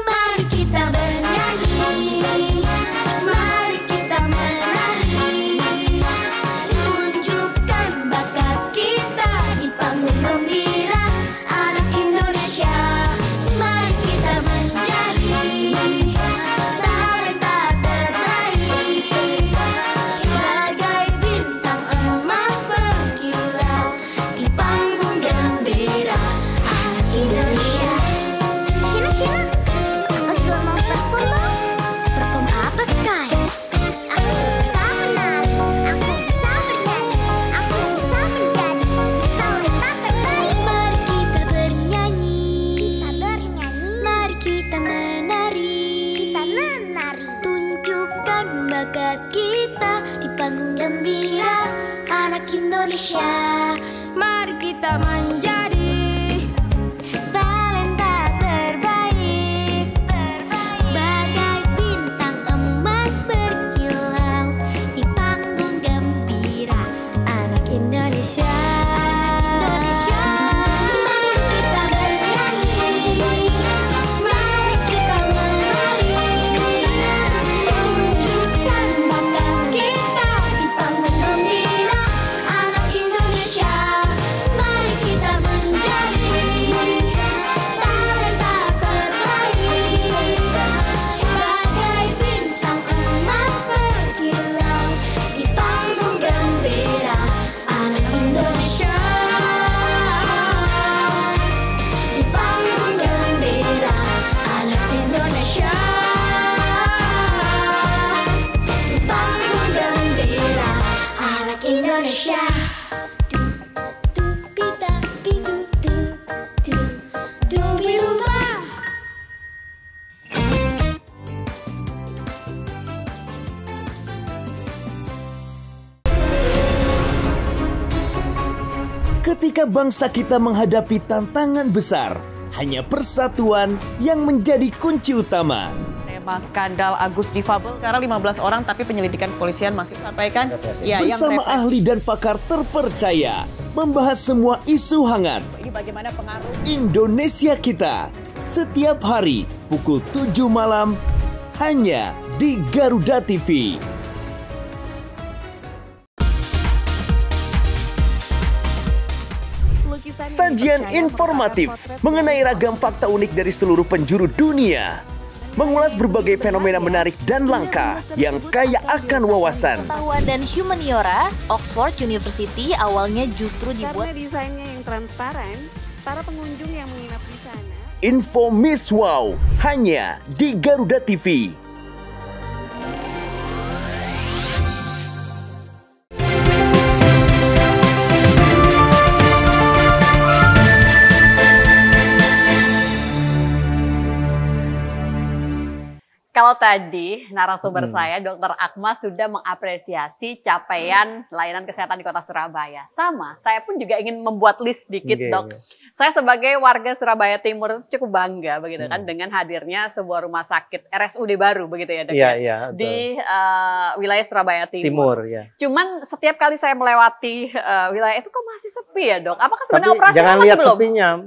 [SPEAKER 12] Mari kita bernyanyi, mari kita menari, tunjukkan bakat kita di panggung gembira anak Indonesia. Mari kita menjadi talenta terbaik, bagai bintang emas berkilau di panggung gembira anak Indonesia. Shina, Shina, aku juga mau perform dong. Perform apa, Sky? Aku bisa menari, aku bisa bernyanyi, aku bisa menjadi talenta terbaik. Mari kita bernyanyi, mari kita menari, tunjukkan bakat kita di panggung gembira anak Indonesia.
[SPEAKER 13] Mari kita menjadi
[SPEAKER 12] Talenta terbaik, bagai bintang emas berkilau di panggung gembira anak Indonesia. Mari kita bernyanyi, mari kita menari, tunjukkan bakat kita di panggung gembira anak Indonesia. Mari kita menjadi talenta terbaik, bagai bintang emas berkilau di panggung gembira anak Indonesia. Di panggung gembira anak Indonesia. Di panggung gembira anak Indonesia.
[SPEAKER 3] Ketika bangsa kita menghadapi tantangan besar, hanya persatuan yang menjadi kunci utama.
[SPEAKER 6] Tema skandal Agus difabel, sekarang 15 orang tapi penyelidikan kepolisian masih sampaikan. Ya,
[SPEAKER 3] Bersama ahli dan pakar terpercaya, membahas semua isu hangat.
[SPEAKER 6] Ini bagaimana pengaruh
[SPEAKER 3] Indonesia kita, setiap hari pukul 7 malam, hanya di Garuda TV. Sajian informatif mengenai ragam fakta unik dari seluruh penjuru dunia. Mengulas berbagai fenomena menarik dan langka yang kaya akan wawasan.
[SPEAKER 7] Pengetahuan dan humaniora, Oxford University awalnya justru dibuat
[SPEAKER 8] karena desainnya yang transparan, para pengunjung yang menginap di sana.
[SPEAKER 3] Info Miss Wow hanya di Garuda TV.
[SPEAKER 1] Kalau tadi narasumber saya, Dr. Akma sudah mengapresiasi capaian layanan kesehatan di Kota Surabaya. Sama, saya pun juga ingin membuat list sedikit, Dok. Saya sebagai warga Surabaya Timur itu cukup bangga begitu kan dengan hadirnya sebuah rumah sakit RSUD baru begitu ya, Dok.
[SPEAKER 2] Iya,
[SPEAKER 1] di wilayah Surabaya Timur.
[SPEAKER 2] Ya.
[SPEAKER 1] Cuman setiap kali saya melewati wilayah itu kok masih sepi ya, Dok. Apakah sebenarnya operasi
[SPEAKER 2] jangan lihat
[SPEAKER 1] belum?
[SPEAKER 2] sepinya,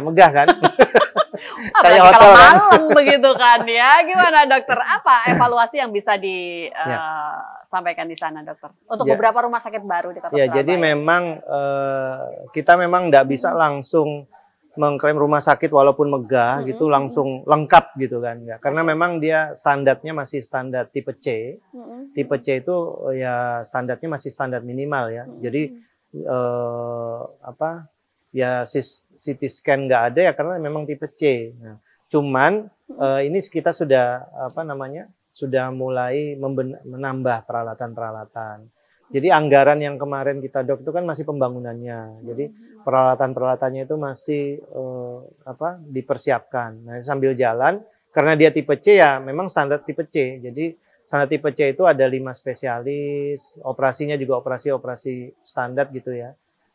[SPEAKER 2] megah kan?
[SPEAKER 1] Apalagi kalau malam begitu kan ya. Gimana dokter? Apa evaluasi yang bisa disampaikan di sana dokter? Untuk beberapa rumah sakit baru di Kota Surabaya.
[SPEAKER 2] Jadi memang kita memang nggak bisa langsung mengklaim rumah sakit walaupun megah gitu langsung lengkap gitu kan. Ya, karena memang dia standarnya masih standar tipe C. Tipe C itu ya standarnya masih standar minimal ya. Jadi ya CT scan nggak ada ya karena memang tipe C. Nah, cuman ini kita sudah sudah mulai menambah peralatan-peralatan. Jadi anggaran yang kemarin kita Dok itu kan masih pembangunannya. Jadi peralatan-peralatannya itu masih dipersiapkan. Nah, sambil jalan karena dia tipe C ya, memang standar tipe C. Jadi standar tipe C itu ada 5 spesialis, operasinya juga operasi-operasi standar gitu ya.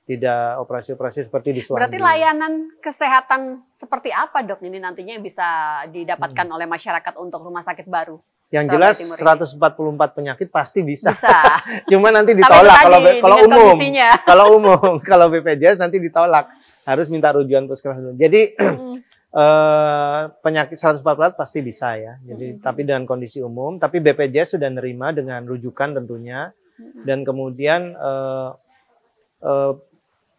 [SPEAKER 2] Tidak operasi-operasi seperti di Suwandi.
[SPEAKER 1] Berarti layanan kesehatan seperti apa Dok ini nantinya yang bisa didapatkan oleh masyarakat untuk rumah sakit baru?
[SPEAKER 2] Yang jelas 144 penyakit pasti bisa. Cuma nanti
[SPEAKER 1] Tapi
[SPEAKER 2] ditolak
[SPEAKER 1] kalau umum.
[SPEAKER 2] Kalau umum, kalau BPJS nanti ditolak. Harus minta rujukan puskesmas dulu. Jadi penyakit 144 pasti bisa ya. Jadi tapi dengan kondisi umum, tapi BPJS sudah nerima dengan rujukan tentunya. Dan kemudian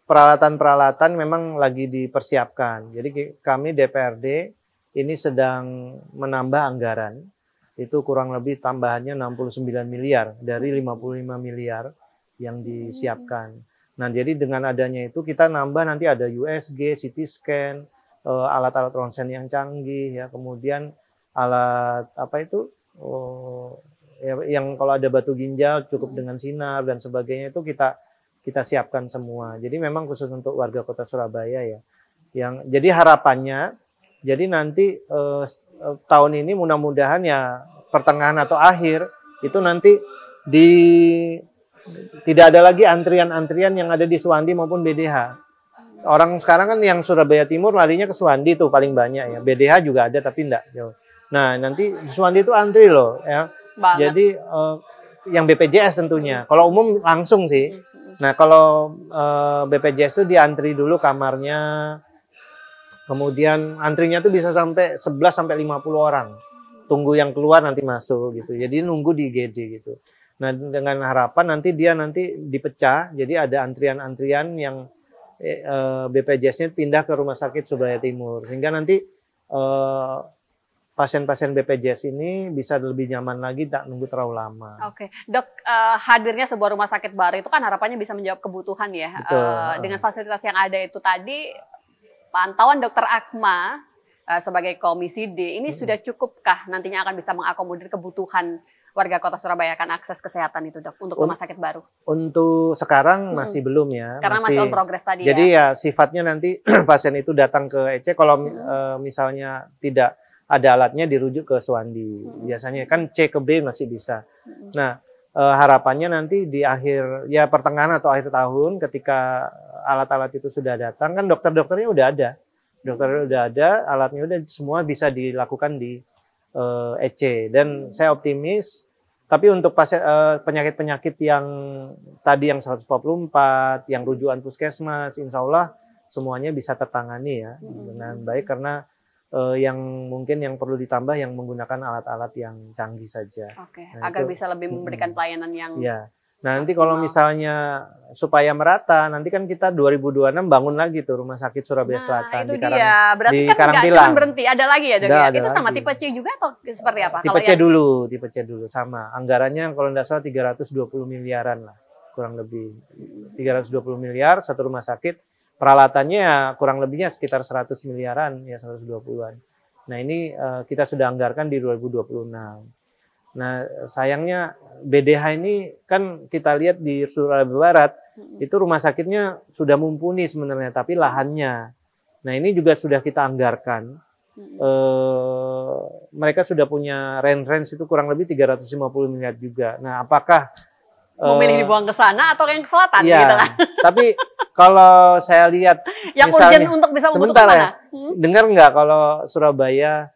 [SPEAKER 2] peralatan-peralatan memang lagi dipersiapkan. Jadi kami DPRD ini sedang menambah anggaran. Itu kurang lebih tambahannya 69 miliar dari 55 miliar yang disiapkan. Nah, jadi dengan adanya itu kita nambah nanti ada USG, CT scan, alat-alat ronsen yang canggih ya, kemudian alat yang kalau ada batu ginjal cukup dengan sinar dan sebagainya itu kita siapkan semua. Jadi memang khusus untuk warga Kota Surabaya ya. Jadi harapannya jadi nanti tahun ini mudah-mudahan ya pertengahan atau akhir itu nanti tidak ada lagi antrian-antrian yang ada di Suwandi maupun BDH. Orang sekarang kan yang Surabaya Timur larinya ke Suwandi tuh paling banyak ya. BDH juga ada tapi enggak jauh. Nah, nanti di Suwandi itu antri loh ya. Jadi yang BPJS tentunya. Kalau umum langsung sih. Nah, kalau BPJS itu diantri dulu kamarnya. Kemudian antrinya tuh bisa sampai 11 sampai 50 orang. Tunggu yang keluar nanti masuk gitu. Jadi nunggu di IGD gitu. Nah, dengan harapan nanti dipecah. Jadi ada antrian-antrian yang BPJS-nya pindah ke Rumah Sakit Surabaya Timur. Sehingga nanti pasien-pasien BPJS ini bisa lebih nyaman lagi, tak nunggu terlalu lama.
[SPEAKER 1] Oke, Dok, hadirnya sebuah rumah sakit baru itu kan harapannya bisa menjawab kebutuhan ya. Dengan fasilitas yang ada itu tadi, pantauan Dokter Akma sebagai Komisi D ini sudah cukupkah nantinya akan bisa mengakomodir kebutuhan warga Kota Surabaya akan akses kesehatan itu Dok untuk rumah sakit baru? Untuk sekarang masih belum ya. Karena masih on progress tadi.
[SPEAKER 2] Jadi ya sifatnya nanti pasien itu datang ke EC kalau misalnya tidak ada alatnya dirujuk ke Suwandi. Biasanya kan C ke B masih bisa. Nah, harapannya nanti di akhir ya pertengahan atau akhir tahun ketika alat-alat itu sudah datang kan dokter-dokternya udah ada. Dokternya udah ada, alatnya udah semua bisa dilakukan di EC dan saya optimis. Tapi untuk penyakit-penyakit yang tadi yang 144, yang rujukan puskesmas, insya Allah semuanya bisa tertangani ya dengan baik karena yang mungkin yang perlu ditambah yang menggunakan alat-alat yang canggih saja.
[SPEAKER 1] Oke, nah, agar bisa lebih memberikan pelayanan yang
[SPEAKER 2] ya. Nah, nanti kalau misalnya supaya merata, nanti kan kita 2026 bangun lagi tuh Rumah Sakit Surabaya Selatan
[SPEAKER 1] itu berarti kan nggak cuma berhenti, ada lagi ya Dok ya? Itu sama lagi. Tipe C juga atau seperti apa?
[SPEAKER 2] Tipe C dulu sama. Anggarannya kalau nggak salah 320 miliaran lah, kurang lebih 320 miliar satu rumah sakit. Peralatannya kurang lebihnya sekitar 100 miliaran ya 120-an. Nah, ini kita sudah anggarkan di 2026. Nah, sayangnya BDH ini kan kita lihat di Surabaya Barat itu rumah sakitnya sudah mumpuni sebenarnya, tapi lahannya. Nah, ini juga sudah kita anggarkan. Mereka sudah punya range itu kurang lebih 350 miliar juga. Nah, apakah
[SPEAKER 1] memilih dibuang ke sana atau yang ke selatan
[SPEAKER 2] ya,
[SPEAKER 1] gitu kan?
[SPEAKER 2] Tapi kalau saya lihat
[SPEAKER 1] yang urgent untuk bisa membutuhkan mana?
[SPEAKER 2] Dengar nggak kalau Surabaya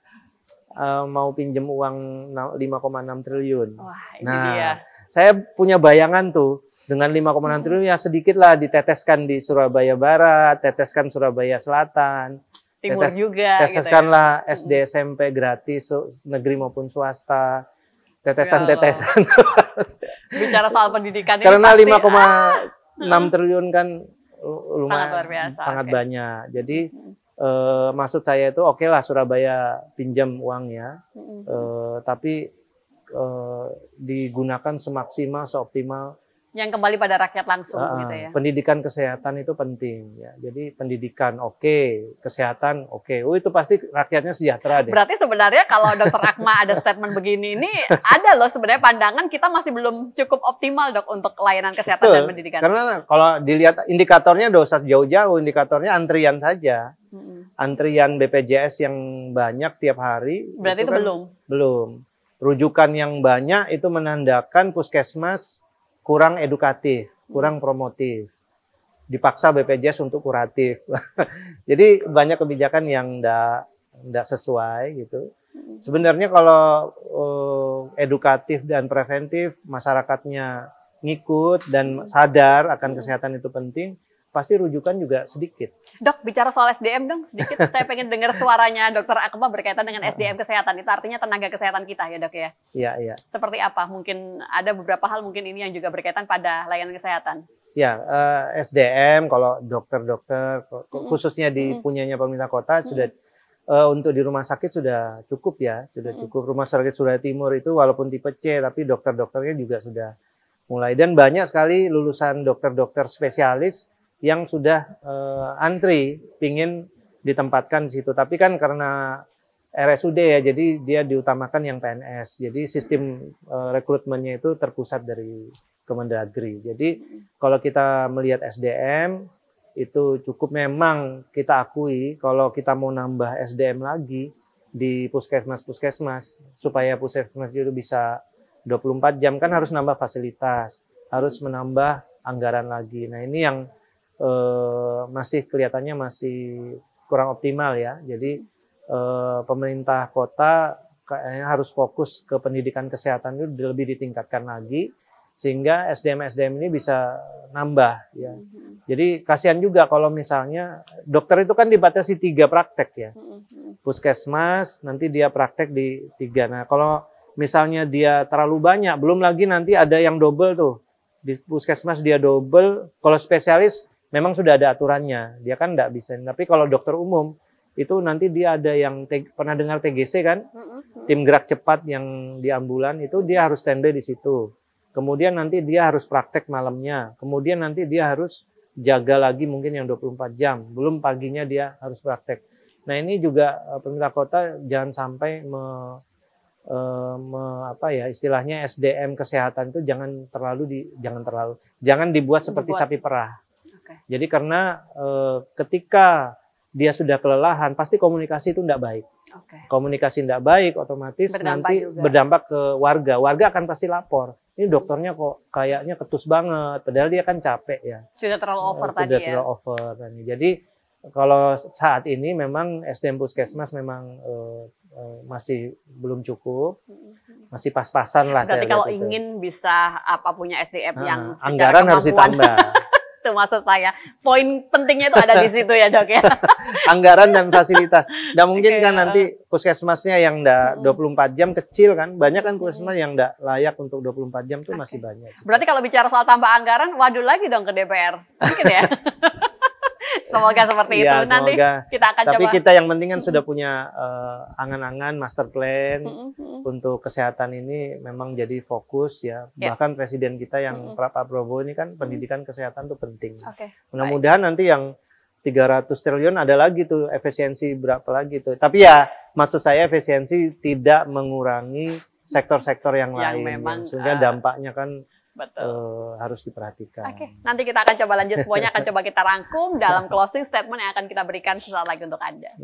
[SPEAKER 2] mau pinjam uang 5,6 triliun.
[SPEAKER 1] Wah, ini dia.
[SPEAKER 2] Saya punya bayangan tuh dengan 5,6 triliun ya sedikit lah diteteskan di Surabaya Barat, teteskan Surabaya Selatan,
[SPEAKER 1] Timur juga.
[SPEAKER 2] Teteskanlah gitu ya. SD SMP gratis negeri maupun swasta, tetesan-tetesan.
[SPEAKER 1] Bicara soal pendidikan ini
[SPEAKER 2] karena 5,6 triliun kan lumayan
[SPEAKER 1] sangat luar biasa,
[SPEAKER 2] sangat banyak. Jadi maksud saya itu oke lah Surabaya pinjam uangnya, tapi digunakan semaksimal, seoptimal
[SPEAKER 1] Yang kembali pada rakyat langsung gitu ya.
[SPEAKER 2] Pendidikan kesehatan itu penting ya. Jadi pendidikan oke, kesehatan oke. Itu pasti rakyatnya sejahtera deh.
[SPEAKER 1] Berarti sebenarnya kalau Dr. Akma ada statement begini ini ada loh sebenarnya pandangan kita masih belum cukup optimal Dok untuk layanan kesehatan dan pendidikan.
[SPEAKER 2] Karena kalau dilihat indikatornya nggak usah jauh-jauh, indikatornya antrian saja. Antrian BPJS yang banyak tiap hari.
[SPEAKER 1] Berarti itu
[SPEAKER 2] kan belum. Rujukan yang banyak itu menandakan puskesmas kurang edukatif, kurang promotif. Dipaksa BPJS untuk kuratif. Jadi banyak kebijakan yang enggak sesuai gitu. Sebenarnya kalau edukatif dan preventif, masyarakatnya ngikut dan sadar akan kesehatan itu penting, pasti rujukan juga sedikit.
[SPEAKER 1] Dok, bicara soal SDM dong sedikit. Saya pengen dengar suaranya Dr. Akma berkaitan dengan SDM kesehatan. Itu artinya tenaga kesehatan kita ya Dok ya?
[SPEAKER 2] Iya.
[SPEAKER 1] Seperti apa? Mungkin ada beberapa hal mungkin ini yang juga berkaitan pada layanan kesehatan.
[SPEAKER 2] Ya, SDM kalau dokter-dokter khususnya di punyanya pemerintah kota sudah untuk di rumah sakit sudah cukup ya, sudah cukup. Rumah sakit Surya Timur itu walaupun tipe C tapi dokter-dokternya juga sudah mulai, dan banyak sekali lulusan dokter-dokter spesialis yang sudah antri pingin ditempatkan di situ. Tapi kan karena RSUD ya, jadi dia diutamakan yang PNS. Jadi sistem rekrutmennya itu terpusat dari Kemendagri. Jadi kalau kita melihat SDM itu cukup, memang kita akui kalau kita mau nambah SDM lagi di puskesmas supaya puskesmas itu bisa 24 jam kan harus nambah fasilitas, harus menambah anggaran lagi. Nah ini yang masih kelihatannya masih kurang optimal ya. Jadi pemerintah kota kayaknya harus fokus ke pendidikan kesehatan itu lebih ditingkatkan lagi sehingga SDM ini bisa nambah ya. Jadi kasihan juga kalau misalnya dokter itu kan dibatasi 3 praktek ya. Puskesmas nanti dia praktek di 3. Nah kalau misalnya dia terlalu banyak, belum lagi nanti ada yang double tuh. Di puskesmas dia double, kalau spesialis memang sudah ada aturannya, dia kan nggak bisa. Tapi kalau dokter umum, itu nanti dia ada yang, pernah dengar TGC kan? Tim gerak cepat yang di ambulan, itu dia harus standby di situ. Kemudian nanti dia harus praktek malamnya. Kemudian nanti dia harus jaga lagi mungkin yang 24 jam. Belum paginya dia harus praktek. Nah ini juga pemerintah kota jangan sampai istilahnya SDM kesehatan itu jangan dibuat seperti sapi perah. Jadi karena ketika dia sudah kelelahan, pasti komunikasi itu tidak baik. Komunikasi tidak baik, otomatis berdampak ke warga. Warga akan pasti lapor. Ini dokternya kok kayaknya ketus banget, padahal dia kan capek ya.
[SPEAKER 1] Sudah terlalu over tadi ya. Sudah terlalu over. Jadi kalau saat ini memang SDM puskesmas memang masih belum cukup, masih pas-pasan lah. Berarti kalau ingin bisa punya SDM yang
[SPEAKER 2] anggaran harus ditambah.
[SPEAKER 1] Itu maksud saya. Poin pentingnya itu ada di situ ya Dok ya.
[SPEAKER 2] Anggaran dan fasilitas. Nggak mungkin kan nanti puskesmasnya yang 24 jam kecil kan. Banyak kan puskesmas yang nggak layak untuk 24 jam itu masih banyak.
[SPEAKER 1] Berarti kalau bicara soal tambah anggaran, waduh lagi dong ke DPR. Sedikit ya. Semoga seperti itu. Nanti kita akan
[SPEAKER 2] Tapi
[SPEAKER 1] coba.
[SPEAKER 2] kita yang penting kan sudah punya angan-angan master plan untuk kesehatan ini memang jadi fokus ya. Bahkan presiden kita yang Pak Prabowo ini kan pendidikan kesehatan itu penting. Mudah-mudahan nanti yang 300 triliun ada lagi tuh efisiensi berapa lagi tuh. Tapi ya maksud saya efisiensi tidak mengurangi sektor-sektor yang lain.
[SPEAKER 1] Memang,
[SPEAKER 2] sehingga dampaknya kan harus diperhatikan.
[SPEAKER 1] Nanti kita akan coba lanjut semuanya, akan coba kita rangkum dalam closing statement yang akan kita berikan sesaat lagi untuk Anda.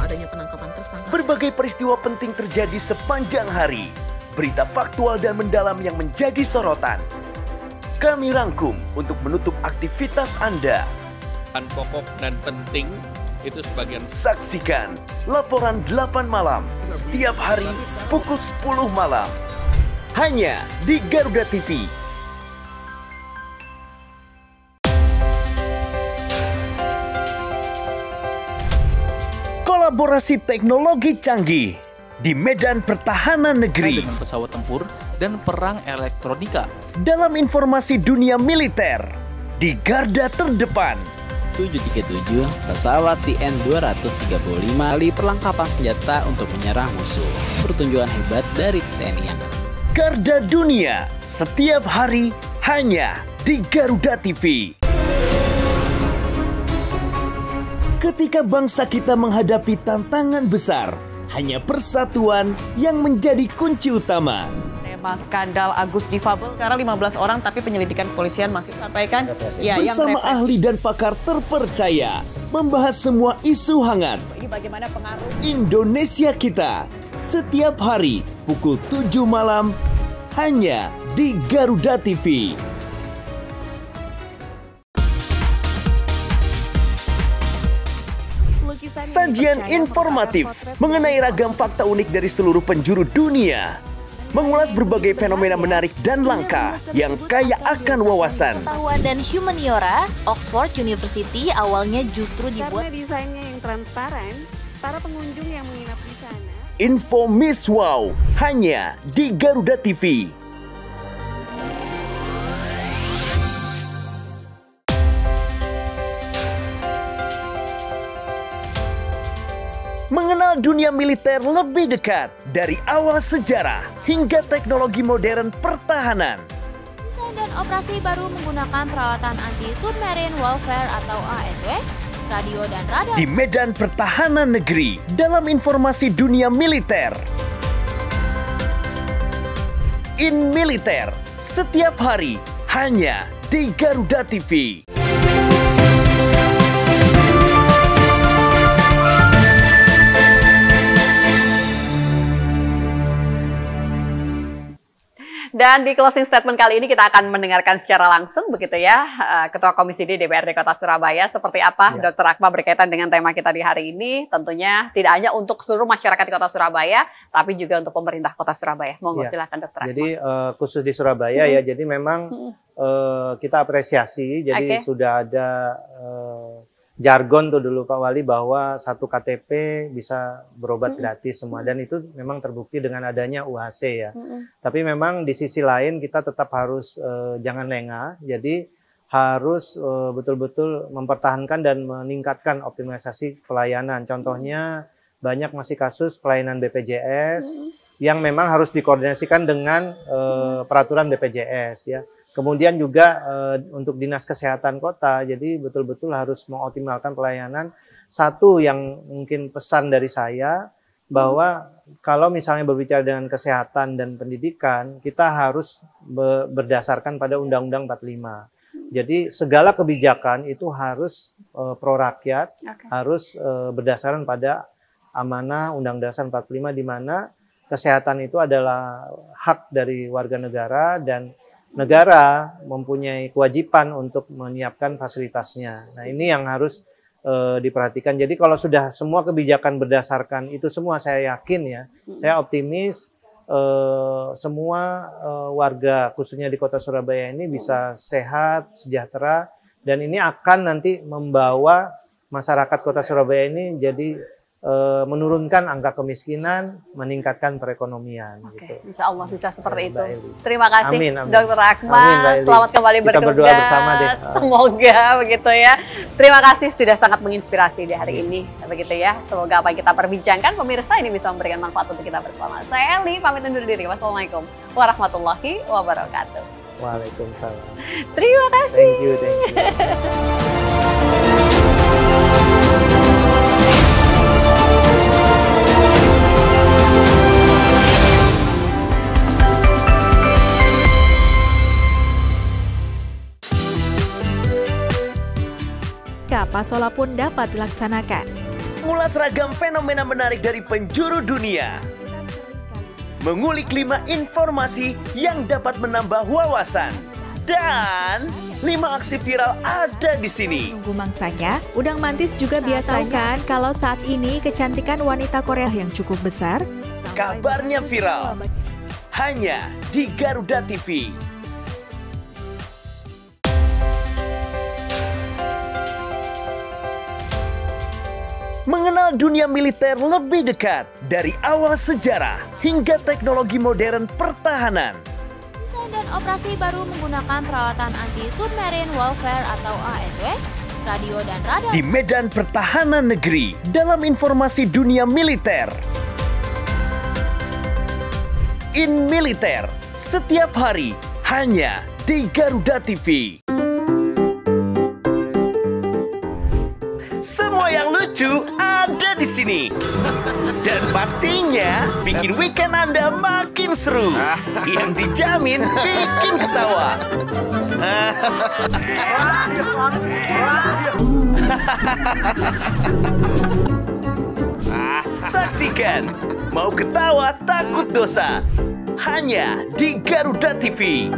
[SPEAKER 3] Adanya penangkapan tersangka. Berbagai peristiwa penting terjadi sepanjang hari. Berita faktual dan mendalam yang menjadi sorotan. Kami rangkum untuk menutup aktivitas Anda.
[SPEAKER 4] Pokok dan penting itu sebagian.
[SPEAKER 3] Saksikan laporan 8 malam setiap hari pukul 10 malam. Hanya di Garuda TV. Kolaborasi teknologi canggih di medan pertahanan negeri.
[SPEAKER 11] Dengan pesawat tempur dan perang elektronika.
[SPEAKER 3] dalam informasi dunia militer di garda terdepan.
[SPEAKER 5] 737 pesawat CN-235 kali perlengkapan senjata untuk menyerang musuh. Pertunjukan hebat dari TNI Angkatan.
[SPEAKER 3] Garda Dunia setiap hari hanya di Garuda TV. Ketika bangsa kita menghadapi tantangan besar, hanya persatuan yang menjadi kunci utama.
[SPEAKER 6] Tema skandal Agus difabel. Sekarang 15 orang, tapi penyelidikan kepolisian masih sampaikan.
[SPEAKER 3] Ya, bersama ahli dan pakar terpercaya, membahas semua isu hangat.
[SPEAKER 6] Ini bagaimana pengaruh
[SPEAKER 3] Indonesia kita setiap hari pukul 7 malam hanya di Garuda TV. Sajian informatif mengenai ragam fakta unik dari seluruh penjuru dunia. Mengulas berbagai fenomena menarik dan langka yang kaya akan wawasan.
[SPEAKER 7] Pengetahuan dan humaniora, Oxford University awalnya justru dibuat
[SPEAKER 8] karena desainnya yang transparan, para pengunjung yang menginap di sana.
[SPEAKER 3] Info Miss Wow hanya di Garuda TV. Mengenal dunia militer lebih dekat dari awal sejarah hingga teknologi modern pertahanan.
[SPEAKER 7] Desain dan operasi baru menggunakan peralatan anti-submarine warfare atau ASW, radio dan radar.
[SPEAKER 3] Di medan pertahanan negeri dalam informasi dunia militer. In Militer setiap hari hanya di Garuda TV.
[SPEAKER 1] Dan di closing statement kali ini kita akan mendengarkan secara langsung begitu ya Ketua Komisi D DPRD Kota Surabaya seperti apa Dr. Akmal berkaitan dengan tema kita di hari ini. Tentunya tidak hanya untuk seluruh masyarakat di Kota Surabaya, tapi juga untuk pemerintah Kota Surabaya. Monggo silakan Dr. Akmal.
[SPEAKER 2] Jadi khusus di Surabaya ya, jadi memang kita apresiasi. Jadi sudah ada jargon tuh dulu Pak Wali bahwa satu KTP bisa berobat gratis semua, dan itu memang terbukti dengan adanya UHC ya. Tapi memang di sisi lain kita tetap harus jangan lengah, jadi harus betul-betul mempertahankan dan meningkatkan optimalisasi pelayanan. Contohnya banyak masih kasus pelayanan BPJS yang memang harus dikoordinasikan dengan peraturan BPJS ya. Kemudian juga untuk Dinas Kesehatan Kota, jadi betul-betul harus mengoptimalkan pelayanan. Satu yang mungkin pesan dari saya, bahwa kalau misalnya berbicara dengan kesehatan dan pendidikan, kita harus berdasarkan pada Undang-Undang 45. Jadi segala kebijakan itu harus pro rakyat, harus berdasarkan pada amanah Undang-Undang Dasar 45, di mana kesehatan itu adalah hak dari warga negara dan negara mempunyai kewajiban untuk menyiapkan fasilitasnya. Nah, ini yang harus diperhatikan. Jadi kalau sudah semua kebijakan berdasarkan itu semua, saya yakin ya, saya optimis semua warga khususnya di Kota Surabaya ini bisa sehat, sejahtera, dan ini akan nanti membawa masyarakat Kota Surabaya ini jadi menurunkan angka kemiskinan, meningkatkan perekonomian. Gitu.
[SPEAKER 1] Insya Allah bisa seperti itu. Terima kasih,
[SPEAKER 2] amin.
[SPEAKER 1] Dr. Akmal. Selamat kembali bertugas.
[SPEAKER 2] Kita berdoa bersama deh.
[SPEAKER 1] Semoga begitu ya. Terima kasih sudah sangat menginspirasi di hari ini. Begitu ya. Semoga apa yang kita perbincangkan pemirsa ini bisa memberikan manfaat untuk kita bersama. Saya Eli, pamit undur diri. Wassalamualaikum warahmatullahi wabarakatuh.
[SPEAKER 2] Waalaikumsalam.
[SPEAKER 1] Terima kasih.
[SPEAKER 2] Thank you.
[SPEAKER 9] Pasola pun dapat dilaksanakan.
[SPEAKER 3] Mengulas ragam fenomena menarik dari penjuru dunia. Mengulik 5 informasi yang dapat menambah wawasan. Dan 5 aksi viral ada di sini.
[SPEAKER 9] Tunggu mangsanya, udang mantis juga biasanya. Kan kalau saat ini kecantikan wanita Korea yang cukup besar.
[SPEAKER 3] Kabarnya viral. Hanya di Garuda TV. Mengenal dunia militer lebih dekat dari awal sejarah hingga teknologi modern pertahanan.
[SPEAKER 7] Desain dan operasi baru menggunakan peralatan anti-submarine warfare atau ASW, radio dan radar.
[SPEAKER 3] Di medan pertahanan negeri, dalam informasi dunia militer. In Militer, setiap hari, hanya di Garuda TV. Semua yang lucu ada di sini. Dan pastinya bikin weekend Anda makin seru. Yang dijamin bikin ketawa. Saksikan, mau ketawa takut dosa. Hanya di Garuda TV.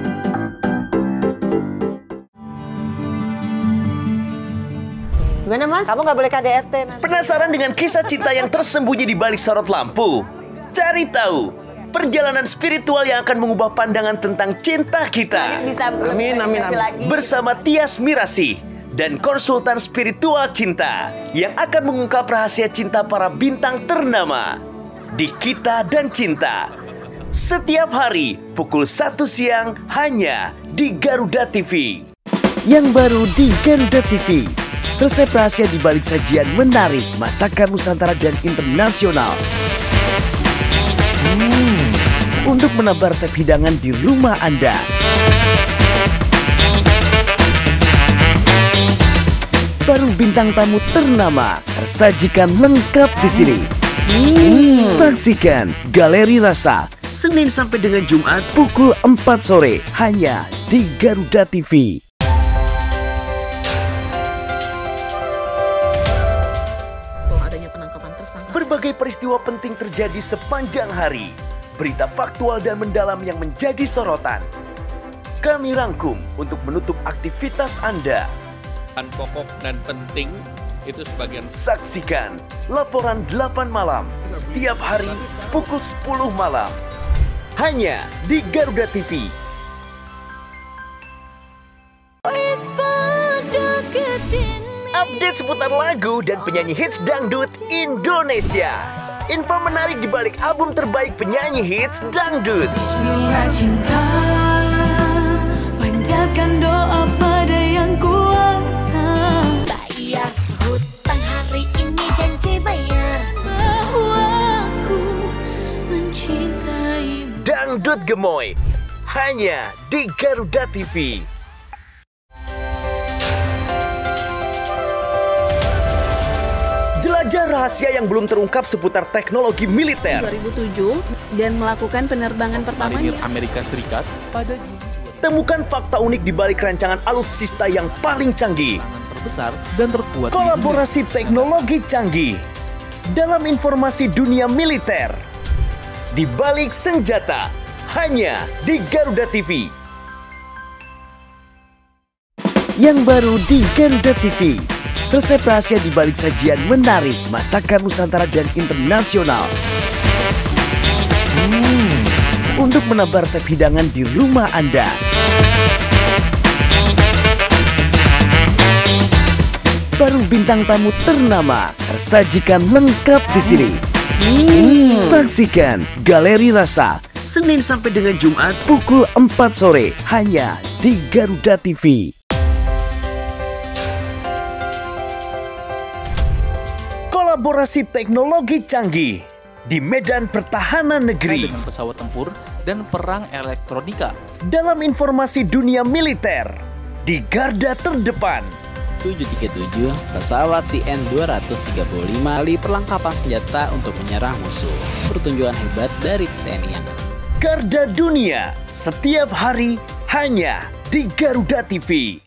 [SPEAKER 10] Gimana Mas? Kamu nggak boleh KDRT nanti.
[SPEAKER 3] Penasaran dengan kisah cinta yang tersembunyi di balik sorot lampu? Cari tahu perjalanan spiritual yang akan mengubah pandangan tentang cinta kita.
[SPEAKER 10] Amin.
[SPEAKER 3] Bersama Tias Mirasih dan konsultan spiritual cinta yang akan mengungkap rahasia cinta para bintang ternama di Kita dan Cinta. Setiap hari pukul 1 siang hanya di Garuda TV. Yang baru di Garuda TV. Resep rahasia di balik sajian menarik, masakan Nusantara dan internasional. Untuk menambah resep hidangan di rumah Anda. Baru bintang tamu ternama tersajikan lengkap di sini. Saksikan Galeri Rasa Senin sampai dengan Jumat pukul 4 sore hanya di Garuda TV. Berbagai peristiwa penting terjadi sepanjang hari. Berita faktual dan mendalam yang menjadi sorotan. Kami rangkum untuk menutup aktivitas Anda.
[SPEAKER 4] Pokok dan penting itu sebagian.
[SPEAKER 3] Saksikan laporan 8 malam setiap hari pukul 10 malam. Hanya di Garuda TV. Update seputar lagu dan penyanyi hits dangdut Indonesia. Info menarik di balik album terbaik penyanyi hits dangdut.
[SPEAKER 12] Bismillah cinta, panjatkan doa pada yang kuasa. Bayar hutang hari ini, janji bayar bahwa aku mencintaimu.
[SPEAKER 3] Dangdut Gemoy hanya di Garuda TV. Jelajah rahasia yang belum terungkap seputar teknologi militer.
[SPEAKER 8] 2007 dan melakukan penerbangan pertamanya.
[SPEAKER 11] Amerika Serikat pada Juni.
[SPEAKER 3] Temukan fakta unik di balik rancangan alutsista yang paling canggih.
[SPEAKER 11] Terbesar dan terkuat.
[SPEAKER 3] Kolaborasi teknologi canggih dalam informasi dunia militer. Di balik senjata hanya di Garuda TV. Yang baru di Garuda TV. Resep rahasia di balik sajian menarik, masakan Nusantara dan internasional. Untuk menambah resep hidangan di rumah Anda. Baru bintang tamu ternama tersajikan lengkap di sini. Saksikan Galeri Rasa Senin sampai dengan Jumat pukul 4 sore hanya di Garuda TV. Kolaborasi teknologi canggih di medan pertahanan negeri.
[SPEAKER 11] Dengan pesawat tempur dan perang elektronika.
[SPEAKER 3] Dalam informasi dunia militer di garda terdepan.
[SPEAKER 5] 737 pesawat CN-235 kali perlengkapan senjata untuk menyerang musuh. Pertunjukan hebat dari TNI Angkatan.
[SPEAKER 3] Garda dunia setiap hari hanya di Garuda TV.